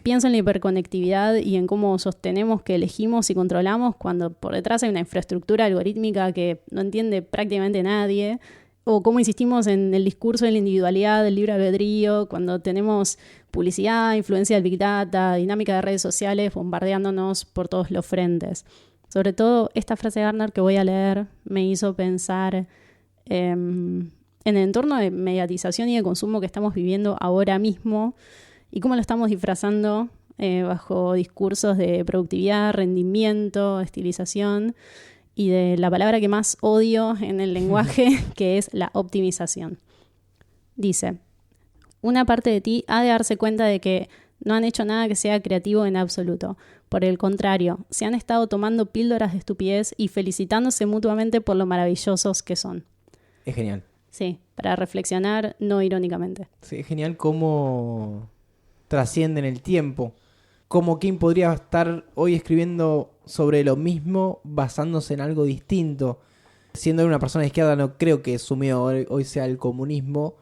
[SPEAKER 1] Pienso en la hiperconectividad y en cómo sostenemos que elegimos y controlamos cuando por detrás hay una infraestructura algorítmica que no entiende prácticamente nadie, o cómo insistimos en el discurso de la individualidad, del libre albedrío, cuando tenemos publicidad, influencia del Big Data, dinámica de redes sociales bombardeándonos por todos los frentes. Sobre todo esta frase de Gartner que voy a leer me hizo pensar en el entorno de mediatización y de consumo que estamos viviendo ahora mismo y cómo lo estamos disfrazando bajo discursos de productividad, rendimiento, estilización y de la palabra que más odio en el lenguaje, que es la optimización. Dice, una parte de ti ha de darse cuenta de que no han hecho nada que sea creativo en absoluto. Por el contrario, se han estado tomando píldoras de estupidez y felicitándose mutuamente por lo maravillosos que son.
[SPEAKER 2] Es genial.
[SPEAKER 1] Sí, para reflexionar, no irónicamente.
[SPEAKER 2] Sí, es genial cómo trascienden el tiempo. Como Kim podría estar hoy escribiendo sobre lo mismo basándose en algo distinto. Siendo una persona de izquierda, no creo que su miedo hoy sea el comunismo,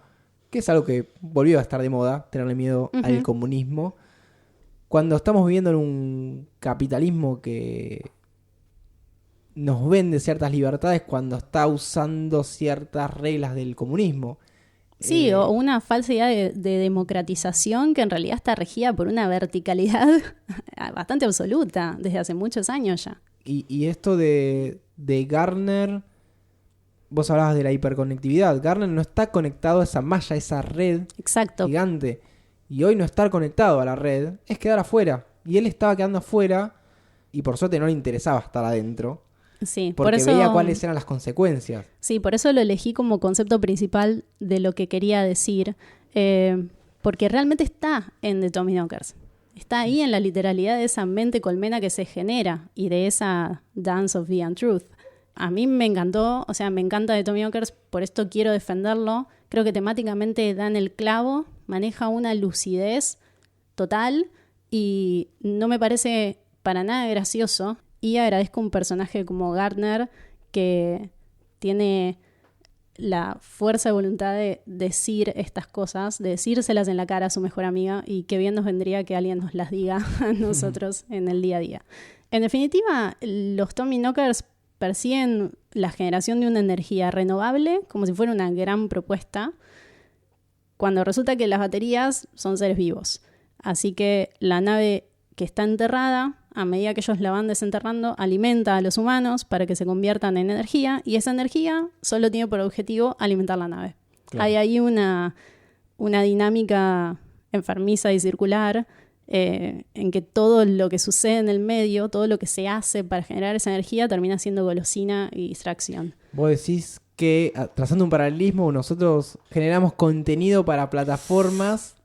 [SPEAKER 2] que es algo que volvió a estar de moda, tenerle miedo al comunismo. Cuando estamos viviendo en un capitalismo que nos vende ciertas libertades cuando está usando ciertas reglas del comunismo.
[SPEAKER 1] Sí, o una falsa idea de democratización que en realidad está regida por una verticalidad bastante absoluta desde hace muchos años ya.
[SPEAKER 2] Y esto de Gartner, vos hablabas de la hiperconectividad. Gartner no está conectado a esa malla, a esa red
[SPEAKER 1] Exacto.
[SPEAKER 2] gigante. Y hoy no estar conectado a la red es quedar afuera. Y él estaba quedando afuera y por suerte no le interesaba estar adentro.
[SPEAKER 1] Sí,
[SPEAKER 2] porque
[SPEAKER 1] por eso,
[SPEAKER 2] veía cuáles eran las consecuencias.
[SPEAKER 1] Sí, por eso lo elegí como concepto principal de lo que quería decir, porque realmente está en The Tommyknockers. Está ahí en la literalidad de esa mente colmena que se genera y de esa Dance of the Untruth. A mí me encantó, o sea, me encanta The Tommyknockers, por esto quiero defenderlo. Creo que temáticamente da en el clavo, maneja una lucidez total y no me parece para nada gracioso. Y agradezco un personaje como Gartner que tiene la fuerza de voluntad de decir estas cosas, de decírselas en la cara a su mejor amiga, y qué bien nos vendría que alguien nos las diga a nosotros en el día a día. En definitiva, los Tommyknockers persiguen la generación de una energía renovable como si fuera una gran propuesta, cuando resulta que las baterías son seres vivos. Así que la nave que está enterrada, a medida que ellos la van desenterrando, alimenta a los humanos para que se conviertan en energía, y esa energía solo tiene por objetivo alimentar la nave. Claro. Hay ahí una dinámica enfermiza y circular en que todo lo que sucede en el medio, todo lo que se hace para generar esa energía termina siendo golosina y distracción.
[SPEAKER 2] Vos decís que, trazando un paralelismo, nosotros generamos contenido para plataformas,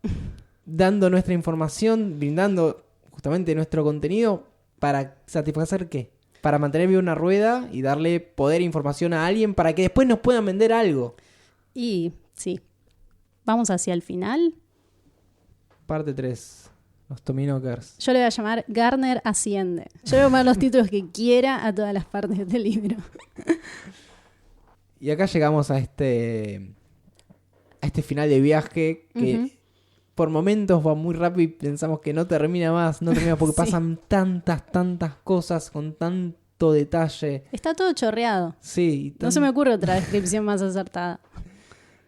[SPEAKER 2] dando nuestra información, brindando justamente nuestro contenido para satisfacer ¿qué? Para mantener viva una rueda y darle poder e información a alguien para que después nos puedan vender algo.
[SPEAKER 1] Y sí, vamos hacia el final.
[SPEAKER 2] Parte 3, los Tommyknockers.
[SPEAKER 1] Yo le voy a llamar Gartner Asciende. Yo le voy a poner los títulos que quiera a todas las partes del libro.
[SPEAKER 2] Y acá llegamos a este final de viaje que por momentos va muy rápido y pensamos que no termina más, porque pasan tantas cosas con tanto detalle.
[SPEAKER 1] Está todo chorreado.
[SPEAKER 2] Sí.
[SPEAKER 1] No se me ocurre otra descripción más acertada.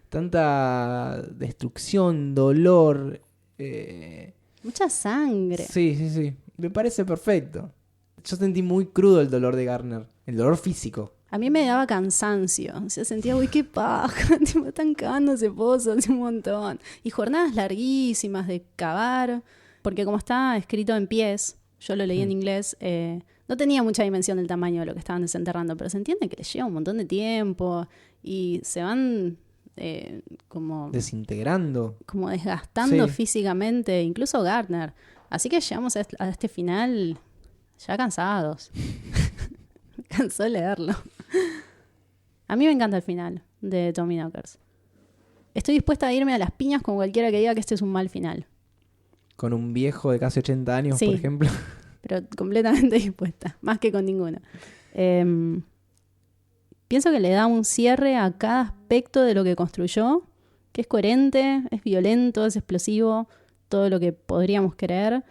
[SPEAKER 2] Tanta destrucción, dolor.
[SPEAKER 1] Mucha sangre.
[SPEAKER 2] Sí. Me parece perfecto. Yo sentí muy crudo el dolor de Gartner, el dolor físico.
[SPEAKER 1] A mí me daba cansancio, o sea, sentía, uy, qué paja, están cavándose pozos un montón. Y jornadas larguísimas de cavar, porque como está escrito en pies, yo lo leí en inglés, no tenía mucha dimensión del tamaño de lo que estaban desenterrando, pero se entiende que les lleva un montón de tiempo y se van como...
[SPEAKER 2] desintegrando.
[SPEAKER 1] Como desgastando físicamente, incluso Gartner. Así que llegamos a este final ya cansados. Me cansó leerlo. A mí me encanta el final de Tommyknockers. Estoy dispuesta a irme a las piñas con cualquiera que diga que este es un mal final.
[SPEAKER 2] Con un viejo de casi 80 años, por ejemplo.
[SPEAKER 1] Pero completamente dispuesta. Más que con ninguna. Pienso que le da un cierre a cada aspecto de lo que construyó, que es coherente, es violento, es explosivo, todo lo que podríamos querer.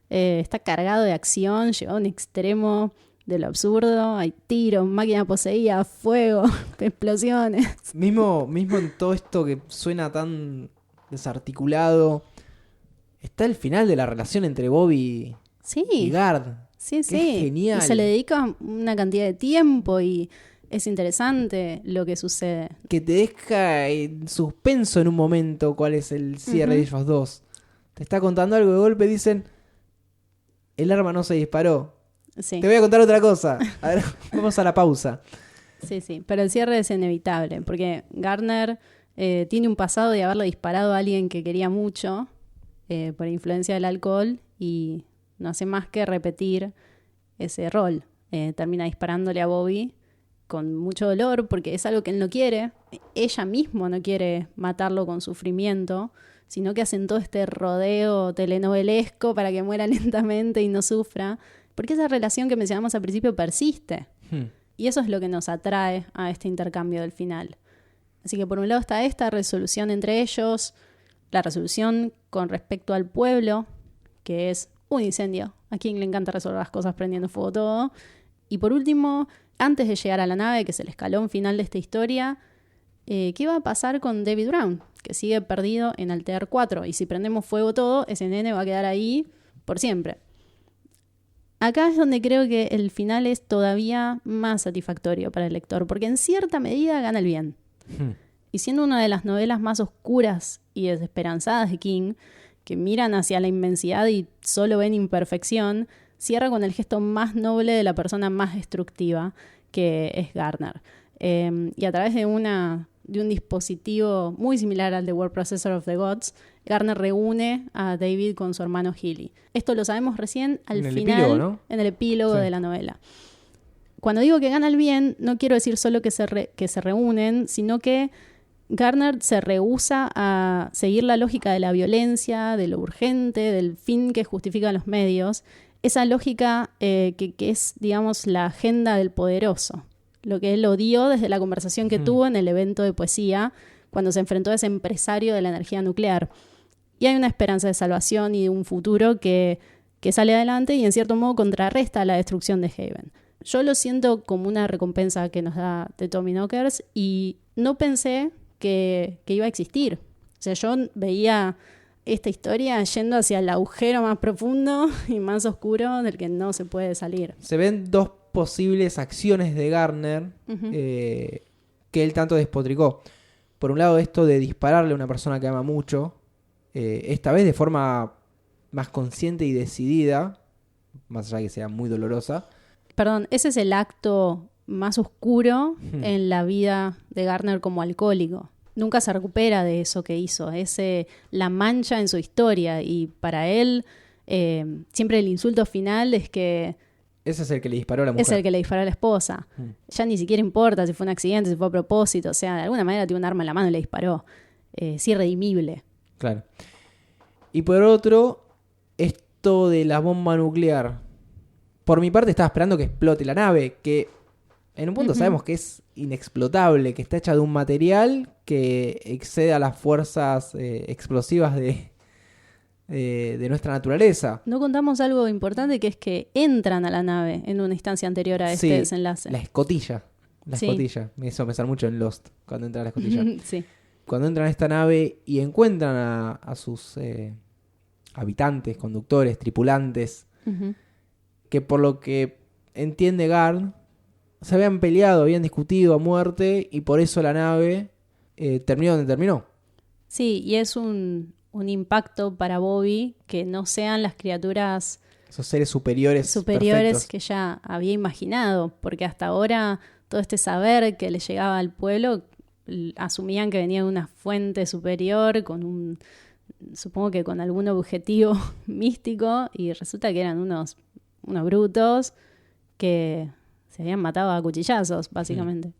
[SPEAKER 1] Está cargado de acción, llevado a un extremo de lo absurdo. Hay tiros, máquina poseída, fuego, explosiones.
[SPEAKER 2] Mismo en todo esto que suena tan desarticulado, está el final de la relación entre Bobby y Gard.
[SPEAKER 1] Sí.
[SPEAKER 2] Es genial.
[SPEAKER 1] Y se le dedica una cantidad de tiempo y es interesante lo que sucede.
[SPEAKER 2] Que te deja en suspenso en un momento cuál es el cierre de ellos dos. Te está contando algo, de golpe dicen, el arma no se disparó.
[SPEAKER 1] Sí.
[SPEAKER 2] Te voy a contar otra cosa. A ver, vamos a la pausa.
[SPEAKER 1] Sí, pero el cierre es inevitable, porque Gardner tiene un pasado de haberle disparado a alguien que quería mucho por influencia del alcohol y no hace más que repetir ese rol. Termina disparándole a Bobby con mucho dolor porque es algo que él no quiere. Ella misma no quiere matarlo con sufrimiento, sino que hacen todo este rodeo telenovelesco para que muera lentamente y no sufra, porque esa relación que mencionamos al principio persiste. Y eso es lo que nos atrae a este intercambio del final. Así que por un lado está esta resolución entre ellos, la resolución con respecto al pueblo, que es un incendio. A quien le encanta resolver las cosas prendiendo fuego todo. Y por último, antes de llegar a la nave, que es el escalón final de esta historia, ¿qué va a pasar con David Brown? Que sigue perdido en Altair 4. Y si prendemos fuego todo, ese nene va a quedar ahí por siempre. Acá es donde creo que el final es todavía más satisfactorio para el lector, porque en cierta medida gana el bien. Y siendo una de las novelas más oscuras y desesperanzadas de King, que miran hacia la inmensidad y solo ven imperfección, cierra con el gesto más noble de la persona más destructiva, que es Gardner. Y a través de un dispositivo muy similar al de Word Processor of the Gods, Gardner reúne a David con su hermano Healy. Esto lo sabemos recién al final,
[SPEAKER 2] epílogo, ¿no?
[SPEAKER 1] En el epílogo de la novela. Cuando digo que gana el bien, no quiero decir solo que se reúnen, sino que Gardner se rehúsa a seguir la lógica de la violencia, de lo urgente, del fin que justifica los medios. Esa lógica que es, digamos, la agenda del poderoso. Lo que él odió desde la conversación que tuvo en el evento de poesía, cuando se enfrentó a ese empresario de la energía nuclear. Y hay una esperanza de salvación y de un futuro que sale adelante y en cierto modo contrarresta la destrucción de Haven. Yo lo siento como una recompensa que nos da The Tommyknockers y no pensé que iba a existir. O sea, yo veía esta historia yendo hacia el agujero más profundo y más oscuro del que no se puede salir.
[SPEAKER 2] Se ven dos posibles acciones de Gardner que él tanto despotricó. Por un lado, esto de dispararle a una persona que ama mucho, esta vez de forma más consciente y decidida, más allá de que sea muy dolorosa.
[SPEAKER 1] Perdón, ese es el acto más oscuro en la vida de Gardner como alcohólico. Nunca se recupera de eso que hizo. Es la mancha en su historia. Y para él, siempre el insulto final es que...
[SPEAKER 2] Ese es el que le disparó a la mujer.
[SPEAKER 1] Es el que le disparó a la esposa. Ya ni siquiera importa si fue un accidente, si fue a propósito. O sea, de alguna manera tiene un arma en la mano y le disparó. Es irredimible.
[SPEAKER 2] Claro. Y por otro, esto de la bomba nuclear. Por mi parte estaba esperando que explote la nave, que en un punto sabemos que es inexplotable, que está hecha de un material que excede a las fuerzas explosivas de nuestra naturaleza.
[SPEAKER 1] No contamos algo importante, que es que entran a la nave en una instancia anterior a este desenlace.
[SPEAKER 2] La escotilla. La escotilla. Me hizo pensar mucho en Lost, cuando entra la escotilla.
[SPEAKER 1] Sí.
[SPEAKER 2] Cuando entran a esta nave y encuentran a sus habitantes, conductores, tripulantes, que por lo que entiende Gard, se habían peleado, habían discutido a muerte y por eso la nave terminó donde terminó.
[SPEAKER 1] Sí, y es un impacto para Bobby que no sean las criaturas...
[SPEAKER 2] Esos seres superiores perfectos
[SPEAKER 1] que ya había imaginado, porque hasta ahora todo este saber que le llegaba al pueblo asumían que venía de una fuente superior supongo que con algún objetivo místico, y resulta que eran unos brutos que se habían matado a cuchillazos, básicamente.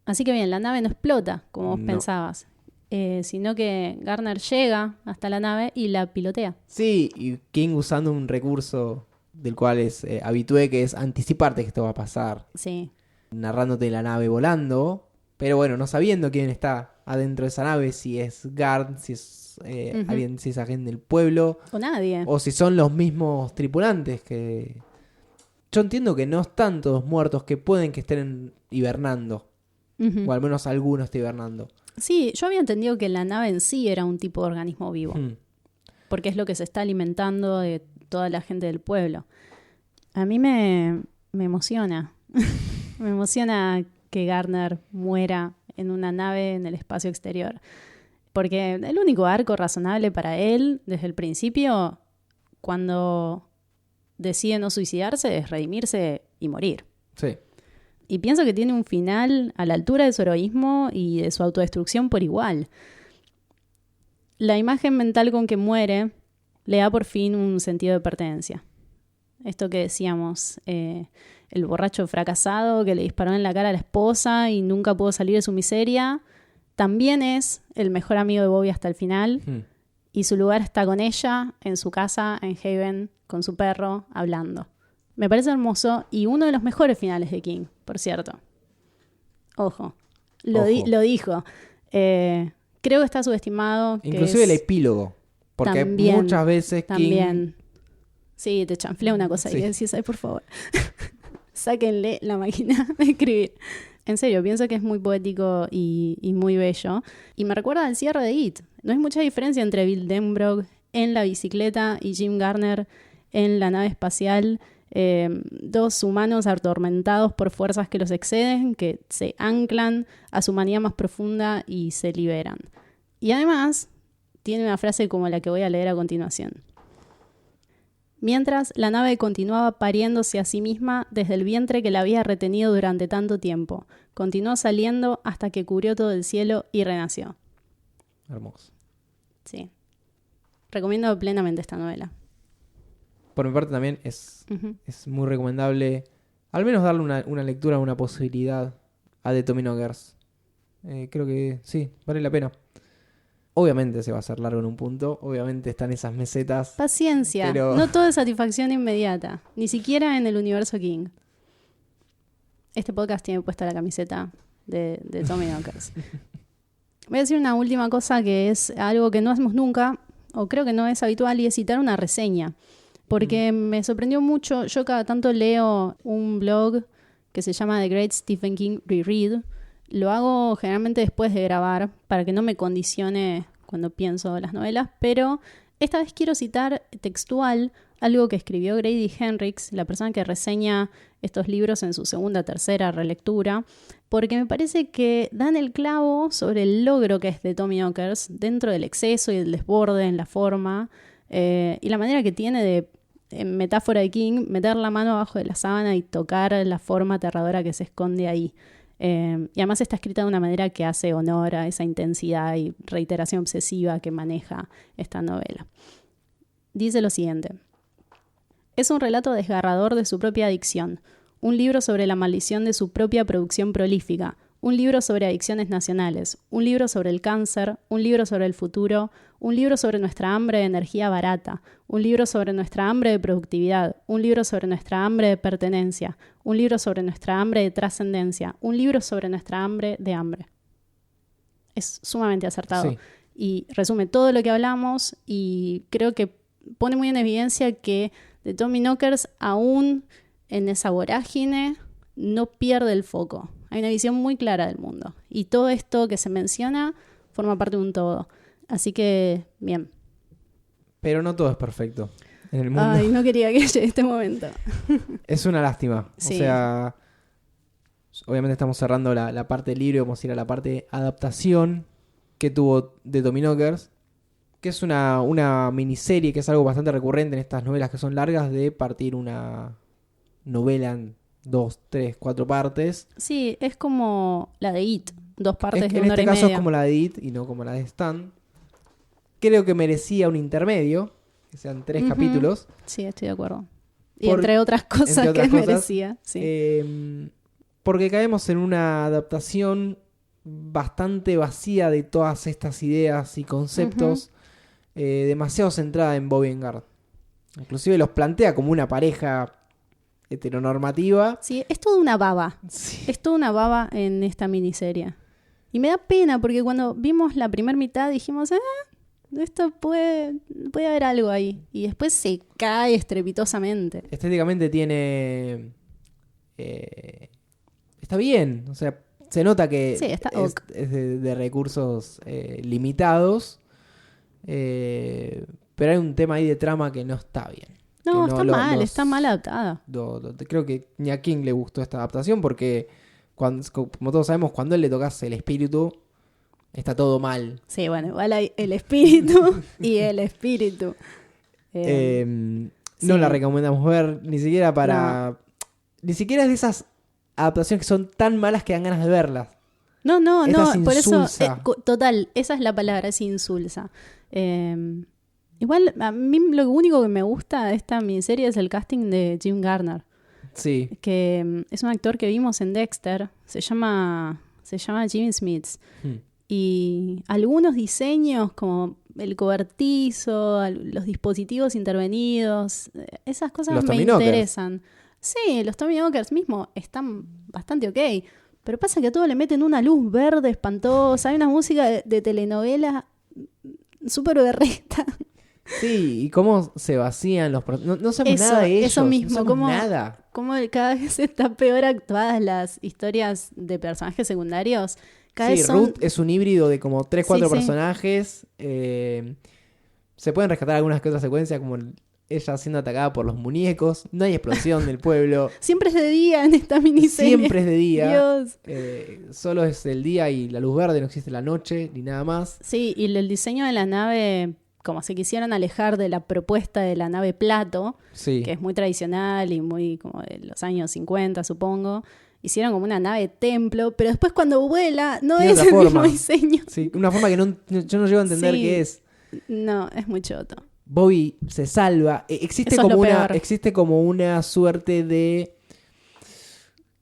[SPEAKER 1] Así que bien, la nave no explota, como vos pensabas, sino que Gardner llega hasta la nave y la pilotea.
[SPEAKER 2] Sí, y King usando un recurso del cual es habitué, que es anticiparte que esto va a pasar.
[SPEAKER 1] Sí.
[SPEAKER 2] Narrándote la nave volando, pero bueno, no sabiendo quién está adentro de esa nave, si es guard, si es alguien, si es agente del pueblo.
[SPEAKER 1] O nadie.
[SPEAKER 2] O si son los mismos tripulantes que... Yo entiendo que no están todos muertos, que pueden que estén hibernando. O al menos alguno esté hibernando.
[SPEAKER 1] Sí, yo había entendido que la nave en sí era un tipo de organismo vivo. Porque es lo que se está alimentando de toda la gente del pueblo. A mí me emociona. Me emociona que Gardner muera en una nave en el espacio exterior. Porque el único arco razonable para él, desde el principio, cuando decide no suicidarse, es redimirse y morir.
[SPEAKER 2] Sí.
[SPEAKER 1] Y pienso que tiene un final a la altura de su heroísmo y de su autodestrucción por igual. La imagen mental con que muere le da por fin un sentido de pertenencia. Esto que decíamos, el borracho fracasado que le disparó en la cara a la esposa y nunca pudo salir de su miseria, también es el mejor amigo de Bobby hasta el final. Y su lugar está con ella, en su casa, en Haven, con su perro, hablando. Me parece hermoso y uno de los mejores finales de King, por cierto. Ojo, lo dijo. Creo que está subestimado.
[SPEAKER 2] Inclusive el epílogo. Porque
[SPEAKER 1] también,
[SPEAKER 2] muchas veces King...
[SPEAKER 1] Sí, te chanflea una cosa y decís, ay, por favor, sáquenle la máquina de escribir. En serio, pienso que es muy poético y muy bello. Y me recuerda al cierre de It. No hay mucha diferencia entre Bill Denbrough en la bicicleta y Jim Garner en la nave espacial. Dos humanos atormentados por fuerzas que los exceden, que se anclan a su humanidad más profunda y se liberan. Y además, tiene una frase como la que voy a leer a continuación. Mientras, la nave continuaba pariéndose a sí misma desde el vientre que la había retenido durante tanto tiempo. Continuó saliendo hasta que cubrió todo el cielo y renació.
[SPEAKER 2] Hermoso.
[SPEAKER 1] Sí. Recomiendo plenamente esta novela.
[SPEAKER 2] Por mi parte también es muy recomendable al menos darle una lectura, una posibilidad a The Tommyknockers. Creo que sí, vale la pena. Obviamente se va a hacer largo en un punto. Obviamente están esas mesetas.
[SPEAKER 1] Paciencia.
[SPEAKER 2] Pero...
[SPEAKER 1] No todo es satisfacción inmediata. Ni siquiera en el universo King. Este podcast tiene puesta la camiseta de Tommyknockers. Voy a decir una última cosa que es algo que no hacemos nunca, o creo que no es habitual, y es citar una reseña. Porque me sorprendió mucho. Yo cada tanto leo un blog que se llama The Great Stephen King Reread. Lo hago generalmente después de grabar para que no me condicione cuando pienso las novelas, pero esta vez quiero citar textual algo que escribió Grady Hendrix, la persona que reseña estos libros en su segunda, tercera relectura, porque me parece que dan el clavo sobre el logro que es de Tommyknockers dentro del exceso y el desborde en la forma y la manera que tiene de, en metáfora de King, meter la mano abajo de la sábana y tocar la forma aterradora que se esconde ahí. Y además está escrita de una manera que hace honor a esa intensidad y reiteración obsesiva que maneja esta novela. Dice lo siguiente. Es un relato desgarrador de su propia adicción, un libro sobre la maldición de su propia producción prolífica, un libro sobre adicciones nacionales, un libro sobre el cáncer, un libro sobre el futuro, un libro sobre nuestra hambre de energía barata, un libro sobre nuestra hambre de productividad, un libro sobre nuestra hambre de pertenencia, un libro sobre nuestra hambre de trascendencia, un libro sobre nuestra hambre de hambre. Es sumamente acertado.
[SPEAKER 2] Sí.
[SPEAKER 1] Y resume todo lo que hablamos y creo que pone muy en evidencia que The Tommyknockers, aún en esa vorágine, no pierde el foco. Hay una visión muy clara del mundo. Y todo esto que se menciona forma parte de un todo. Así que, bien.
[SPEAKER 2] Pero no todo es perfecto en el mundo.
[SPEAKER 1] Ay, no quería que llegue este momento.
[SPEAKER 2] Es una lástima.
[SPEAKER 1] Sí.
[SPEAKER 2] O sea, obviamente estamos cerrando la parte del libro. Vamos a ir a la parte adaptación que tuvo The Tommyknockers, que es una miniserie, que es algo bastante recurrente en estas novelas que son largas, de partir una novela en 2, 3, 4 partes.
[SPEAKER 1] Sí, es como la de It, 2 partes de
[SPEAKER 2] en
[SPEAKER 1] una hora
[SPEAKER 2] este
[SPEAKER 1] y
[SPEAKER 2] caso
[SPEAKER 1] media.
[SPEAKER 2] es como la de It y no como la de Stan. Creo que merecía un intermedio, que sean 3 capítulos.
[SPEAKER 1] Sí, estoy de acuerdo. Y entre otras cosas que merecía. Sí.
[SPEAKER 2] Porque caemos en una adaptación bastante vacía de todas estas ideas y conceptos, demasiado centrada en Bobby y Garth. Inclusive los plantea como una pareja heteronormativa.
[SPEAKER 1] Sí, es toda una baba.
[SPEAKER 2] Sí.
[SPEAKER 1] Es toda una baba en esta miniserie. Y me da pena porque cuando vimos la primera mitad dijimos, esto puede haber algo ahí. Y después se cae estrepitosamente.
[SPEAKER 2] Estéticamente tiene... está bien, o sea, se nota que
[SPEAKER 1] Sí, está
[SPEAKER 2] es
[SPEAKER 1] ok.
[SPEAKER 2] de recursos limitados, pero hay un tema ahí de trama que no está bien.
[SPEAKER 1] No,
[SPEAKER 2] Que
[SPEAKER 1] está mal, está mal adaptada.
[SPEAKER 2] Creo que ni a King le gustó esta adaptación porque, como todos sabemos, cuando a él le tocas el espíritu, está todo mal.
[SPEAKER 1] Sí, bueno, igual hay el espíritu y el espíritu.
[SPEAKER 2] No
[SPEAKER 1] sí.
[SPEAKER 2] la recomendamos ver, ni siquiera para... Ni siquiera es de esas adaptaciones que son tan malas que dan ganas de verlas.
[SPEAKER 1] No,
[SPEAKER 2] Esta es
[SPEAKER 1] por eso,
[SPEAKER 2] insulsa.
[SPEAKER 1] total, esa es la palabra, es insulsa. Igual, a mí lo único que me gusta de esta miniserie es el casting de Jim Garner,
[SPEAKER 2] Sí.
[SPEAKER 1] que es un actor que vimos en Dexter, se llama Jimmy Smits, y algunos diseños como el cobertizo, los dispositivos intervenidos, esas cosas
[SPEAKER 2] Los
[SPEAKER 1] me
[SPEAKER 2] Tommy Knockers.
[SPEAKER 1] interesan. Sí, los Tommy Knockers mismo están bastante ok. Pero pasa que a todo le meten una luz verde espantosa. Hay una música de telenovela súper berreta.
[SPEAKER 2] Sí, y cómo se vacían los... No sabemos
[SPEAKER 1] Eso,
[SPEAKER 2] nada de ellos.
[SPEAKER 1] eso mismo,
[SPEAKER 2] No sabemos
[SPEAKER 1] como-
[SPEAKER 2] nada.
[SPEAKER 1] Como cada vez está peor actuadas las historias de personajes secundarios. Cada
[SPEAKER 2] Sí,
[SPEAKER 1] vez son...
[SPEAKER 2] Ruth es un híbrido de como 3-4
[SPEAKER 1] Sí.
[SPEAKER 2] personajes. Se pueden rescatar algunas que otras secuencias, como ella siendo atacada por los muñecos. No hay explosión del pueblo.
[SPEAKER 1] Siempre es de día en esta miniserie.
[SPEAKER 2] Siempre es de día.
[SPEAKER 1] Dios.
[SPEAKER 2] Solo es el día y la luz verde, no existe la noche ni nada más.
[SPEAKER 1] Sí, y el diseño de la nave, como se quisieran alejar de la propuesta de la nave Plato,
[SPEAKER 2] Sí.
[SPEAKER 1] que es muy tradicional y muy como de los años 50, supongo. Hicieron como una nave templo, pero después cuando vuela no
[SPEAKER 2] Tiene
[SPEAKER 1] es
[SPEAKER 2] otra
[SPEAKER 1] el mismo
[SPEAKER 2] forma.
[SPEAKER 1] diseño.
[SPEAKER 2] Sí, una forma que yo no llego a entender
[SPEAKER 1] Sí.
[SPEAKER 2] qué es.
[SPEAKER 1] No, es muy choto.
[SPEAKER 2] Bobby se salva. Existe
[SPEAKER 1] Eso es
[SPEAKER 2] como
[SPEAKER 1] lo peor.
[SPEAKER 2] existe como una suerte de...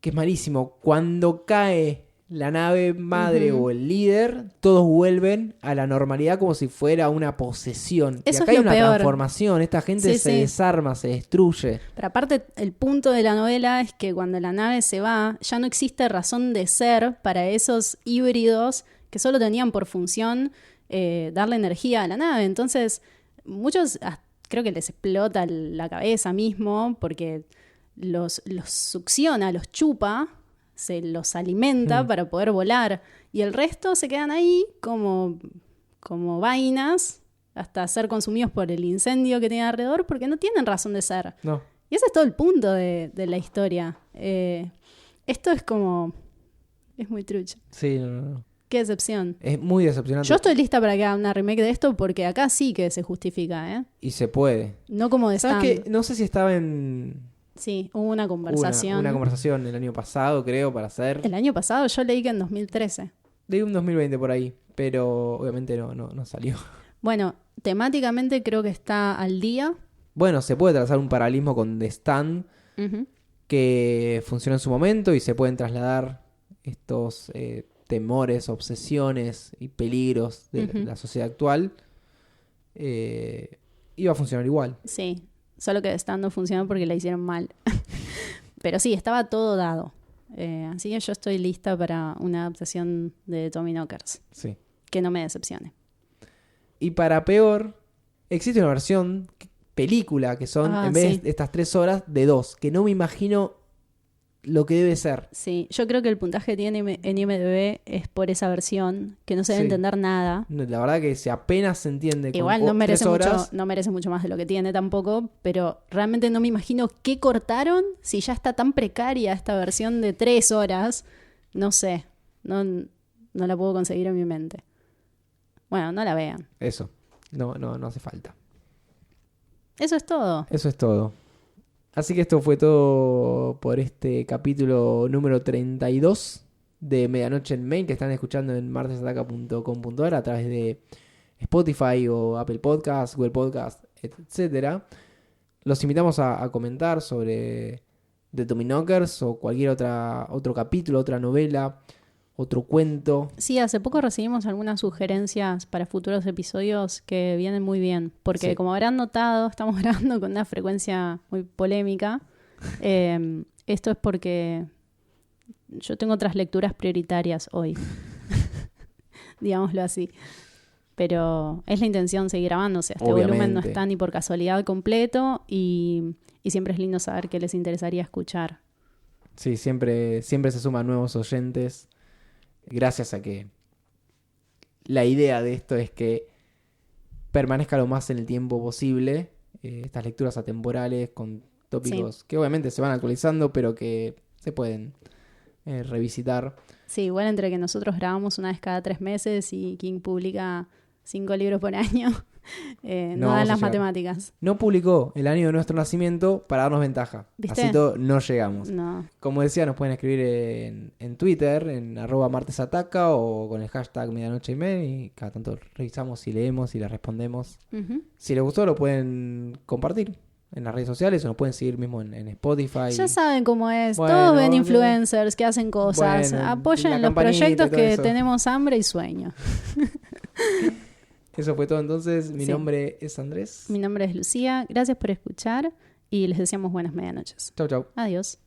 [SPEAKER 2] que es malísimo. Cuando cae la nave madre
[SPEAKER 1] Ujú.
[SPEAKER 2] o el líder, todos vuelven a la normalidad como si fuera una posesión.
[SPEAKER 1] Eso
[SPEAKER 2] y acá
[SPEAKER 1] es
[SPEAKER 2] hay
[SPEAKER 1] lo
[SPEAKER 2] una
[SPEAKER 1] peor.
[SPEAKER 2] transformación. Esta gente
[SPEAKER 1] Sí,
[SPEAKER 2] se
[SPEAKER 1] sí.
[SPEAKER 2] desarma, se destruye.
[SPEAKER 1] Pero aparte, el punto de la novela es que cuando la nave se va, ya no existe razón de ser para esos híbridos que solo tenían por función darle energía a la nave. Entonces, muchos creo que les explota la cabeza mismo porque los succiona, los chupa, se los alimenta para poder volar. Y el resto se quedan ahí como vainas hasta ser consumidos por el incendio que tienen alrededor porque no tienen razón de ser.
[SPEAKER 2] No.
[SPEAKER 1] Y ese es todo el punto de la historia. Esto es como... Es muy trucho.
[SPEAKER 2] Sí, no.
[SPEAKER 1] Qué decepción.
[SPEAKER 2] Es muy decepcionante.
[SPEAKER 1] Yo estoy lista para que haga una remake de esto porque acá sí que se justifica, ¿eh?
[SPEAKER 2] Y se puede.
[SPEAKER 1] No como de
[SPEAKER 2] ¿Sabes
[SPEAKER 1] Stand.
[SPEAKER 2] qué? No sé si estaba en...
[SPEAKER 1] Sí, hubo una conversación.
[SPEAKER 2] Una conversación el año pasado, creo, para hacer.
[SPEAKER 1] El año pasado yo leí que en 2013.
[SPEAKER 2] De un 2020 por ahí. Pero obviamente no salió.
[SPEAKER 1] Bueno, temáticamente creo que está al día.
[SPEAKER 2] Bueno, se puede trazar un paralelismo con The Stand
[SPEAKER 1] Ujú.
[SPEAKER 2] que funcionó en su momento y se pueden trasladar estos temores, obsesiones y peligros de
[SPEAKER 1] Ujú.
[SPEAKER 2] la sociedad actual. Iba a funcionar igual.
[SPEAKER 1] Sí, solo que Stand no funcionó porque la hicieron mal. Pero sí, estaba todo dado. Así que yo estoy lista para una adaptación de Tommy Knockers.
[SPEAKER 2] Sí.
[SPEAKER 1] Que no me decepcione.
[SPEAKER 2] Y para peor, existe una versión película que son, en vez
[SPEAKER 1] sí.
[SPEAKER 2] de estas 3 horas, de 2. Que no me imagino lo que debe ser.
[SPEAKER 1] Sí, yo creo que el puntaje que tiene en IMDb es por esa versión, que no se debe
[SPEAKER 2] Sí.
[SPEAKER 1] entender nada.
[SPEAKER 2] La verdad que si apenas se entiende con
[SPEAKER 1] Igual no merece
[SPEAKER 2] 3
[SPEAKER 1] mucho,
[SPEAKER 2] horas,
[SPEAKER 1] no merece mucho más de lo que tiene tampoco, pero realmente no me imagino qué cortaron si ya está tan precaria esta versión de 3 horas. No sé, no la puedo conseguir en mi mente. Bueno, no la vean.
[SPEAKER 2] eso. No hace falta.
[SPEAKER 1] Eso es todo.
[SPEAKER 2] Eso es todo. Así que esto fue todo por este capítulo número 32 de Medianoche en Main, que están escuchando en martesataca.com.ar a través de Spotify o Apple Podcast, Google Podcast, etcétera. Los invitamos a comentar sobre The Tommy Knockers o cualquier otro capítulo, otra novela, otro cuento.
[SPEAKER 1] Sí, hace poco recibimos algunas sugerencias para futuros episodios que vienen muy bien, porque
[SPEAKER 2] Sí.
[SPEAKER 1] como habrán notado, estamos grabando con una frecuencia muy polémica. Esto es porque yo tengo otras lecturas prioritarias hoy. digámoslo así. Pero es la intención seguir grabando, o sea, este volumen no está ni por casualidad completo y siempre es lindo saber qué les interesaría escuchar.
[SPEAKER 2] Sí, siempre se suman nuevos oyentes gracias a que la idea de esto es que permanezca lo más en el tiempo posible, estas lecturas atemporales con tópicos que obviamente se van actualizando, pero que se pueden revisitar.
[SPEAKER 1] Sí, igual entre que nosotros grabamos una vez cada 3 meses y King publica 5 libros por año, no dan las matemáticas.
[SPEAKER 2] No publicó el año de nuestro nacimiento para darnos ventaja.
[SPEAKER 1] ¿Viste?
[SPEAKER 2] Así todo no llegamos.
[SPEAKER 1] No.
[SPEAKER 2] Como decía, nos pueden escribir en Twitter, en @martesataca o con el hashtag medianocheemail y cada tanto revisamos y leemos y les respondemos.
[SPEAKER 1] Uh-huh.
[SPEAKER 2] Si les gustó lo pueden compartir en las redes sociales o nos pueden seguir mismo en Spotify.
[SPEAKER 1] Ya saben cómo es.
[SPEAKER 2] Bueno,
[SPEAKER 1] todos ven influencers que hacen cosas.
[SPEAKER 2] Bueno,
[SPEAKER 1] apoyen
[SPEAKER 2] la
[SPEAKER 1] los proyectos que
[SPEAKER 2] eso.
[SPEAKER 1] tenemos hambre y sueño.
[SPEAKER 2] Eso fue todo entonces. Mi nombre es Andrés.
[SPEAKER 1] Mi nombre es Lucía. Gracias por escuchar y les deseamos buenas medianoches.
[SPEAKER 2] Chau, chau.
[SPEAKER 1] Adiós.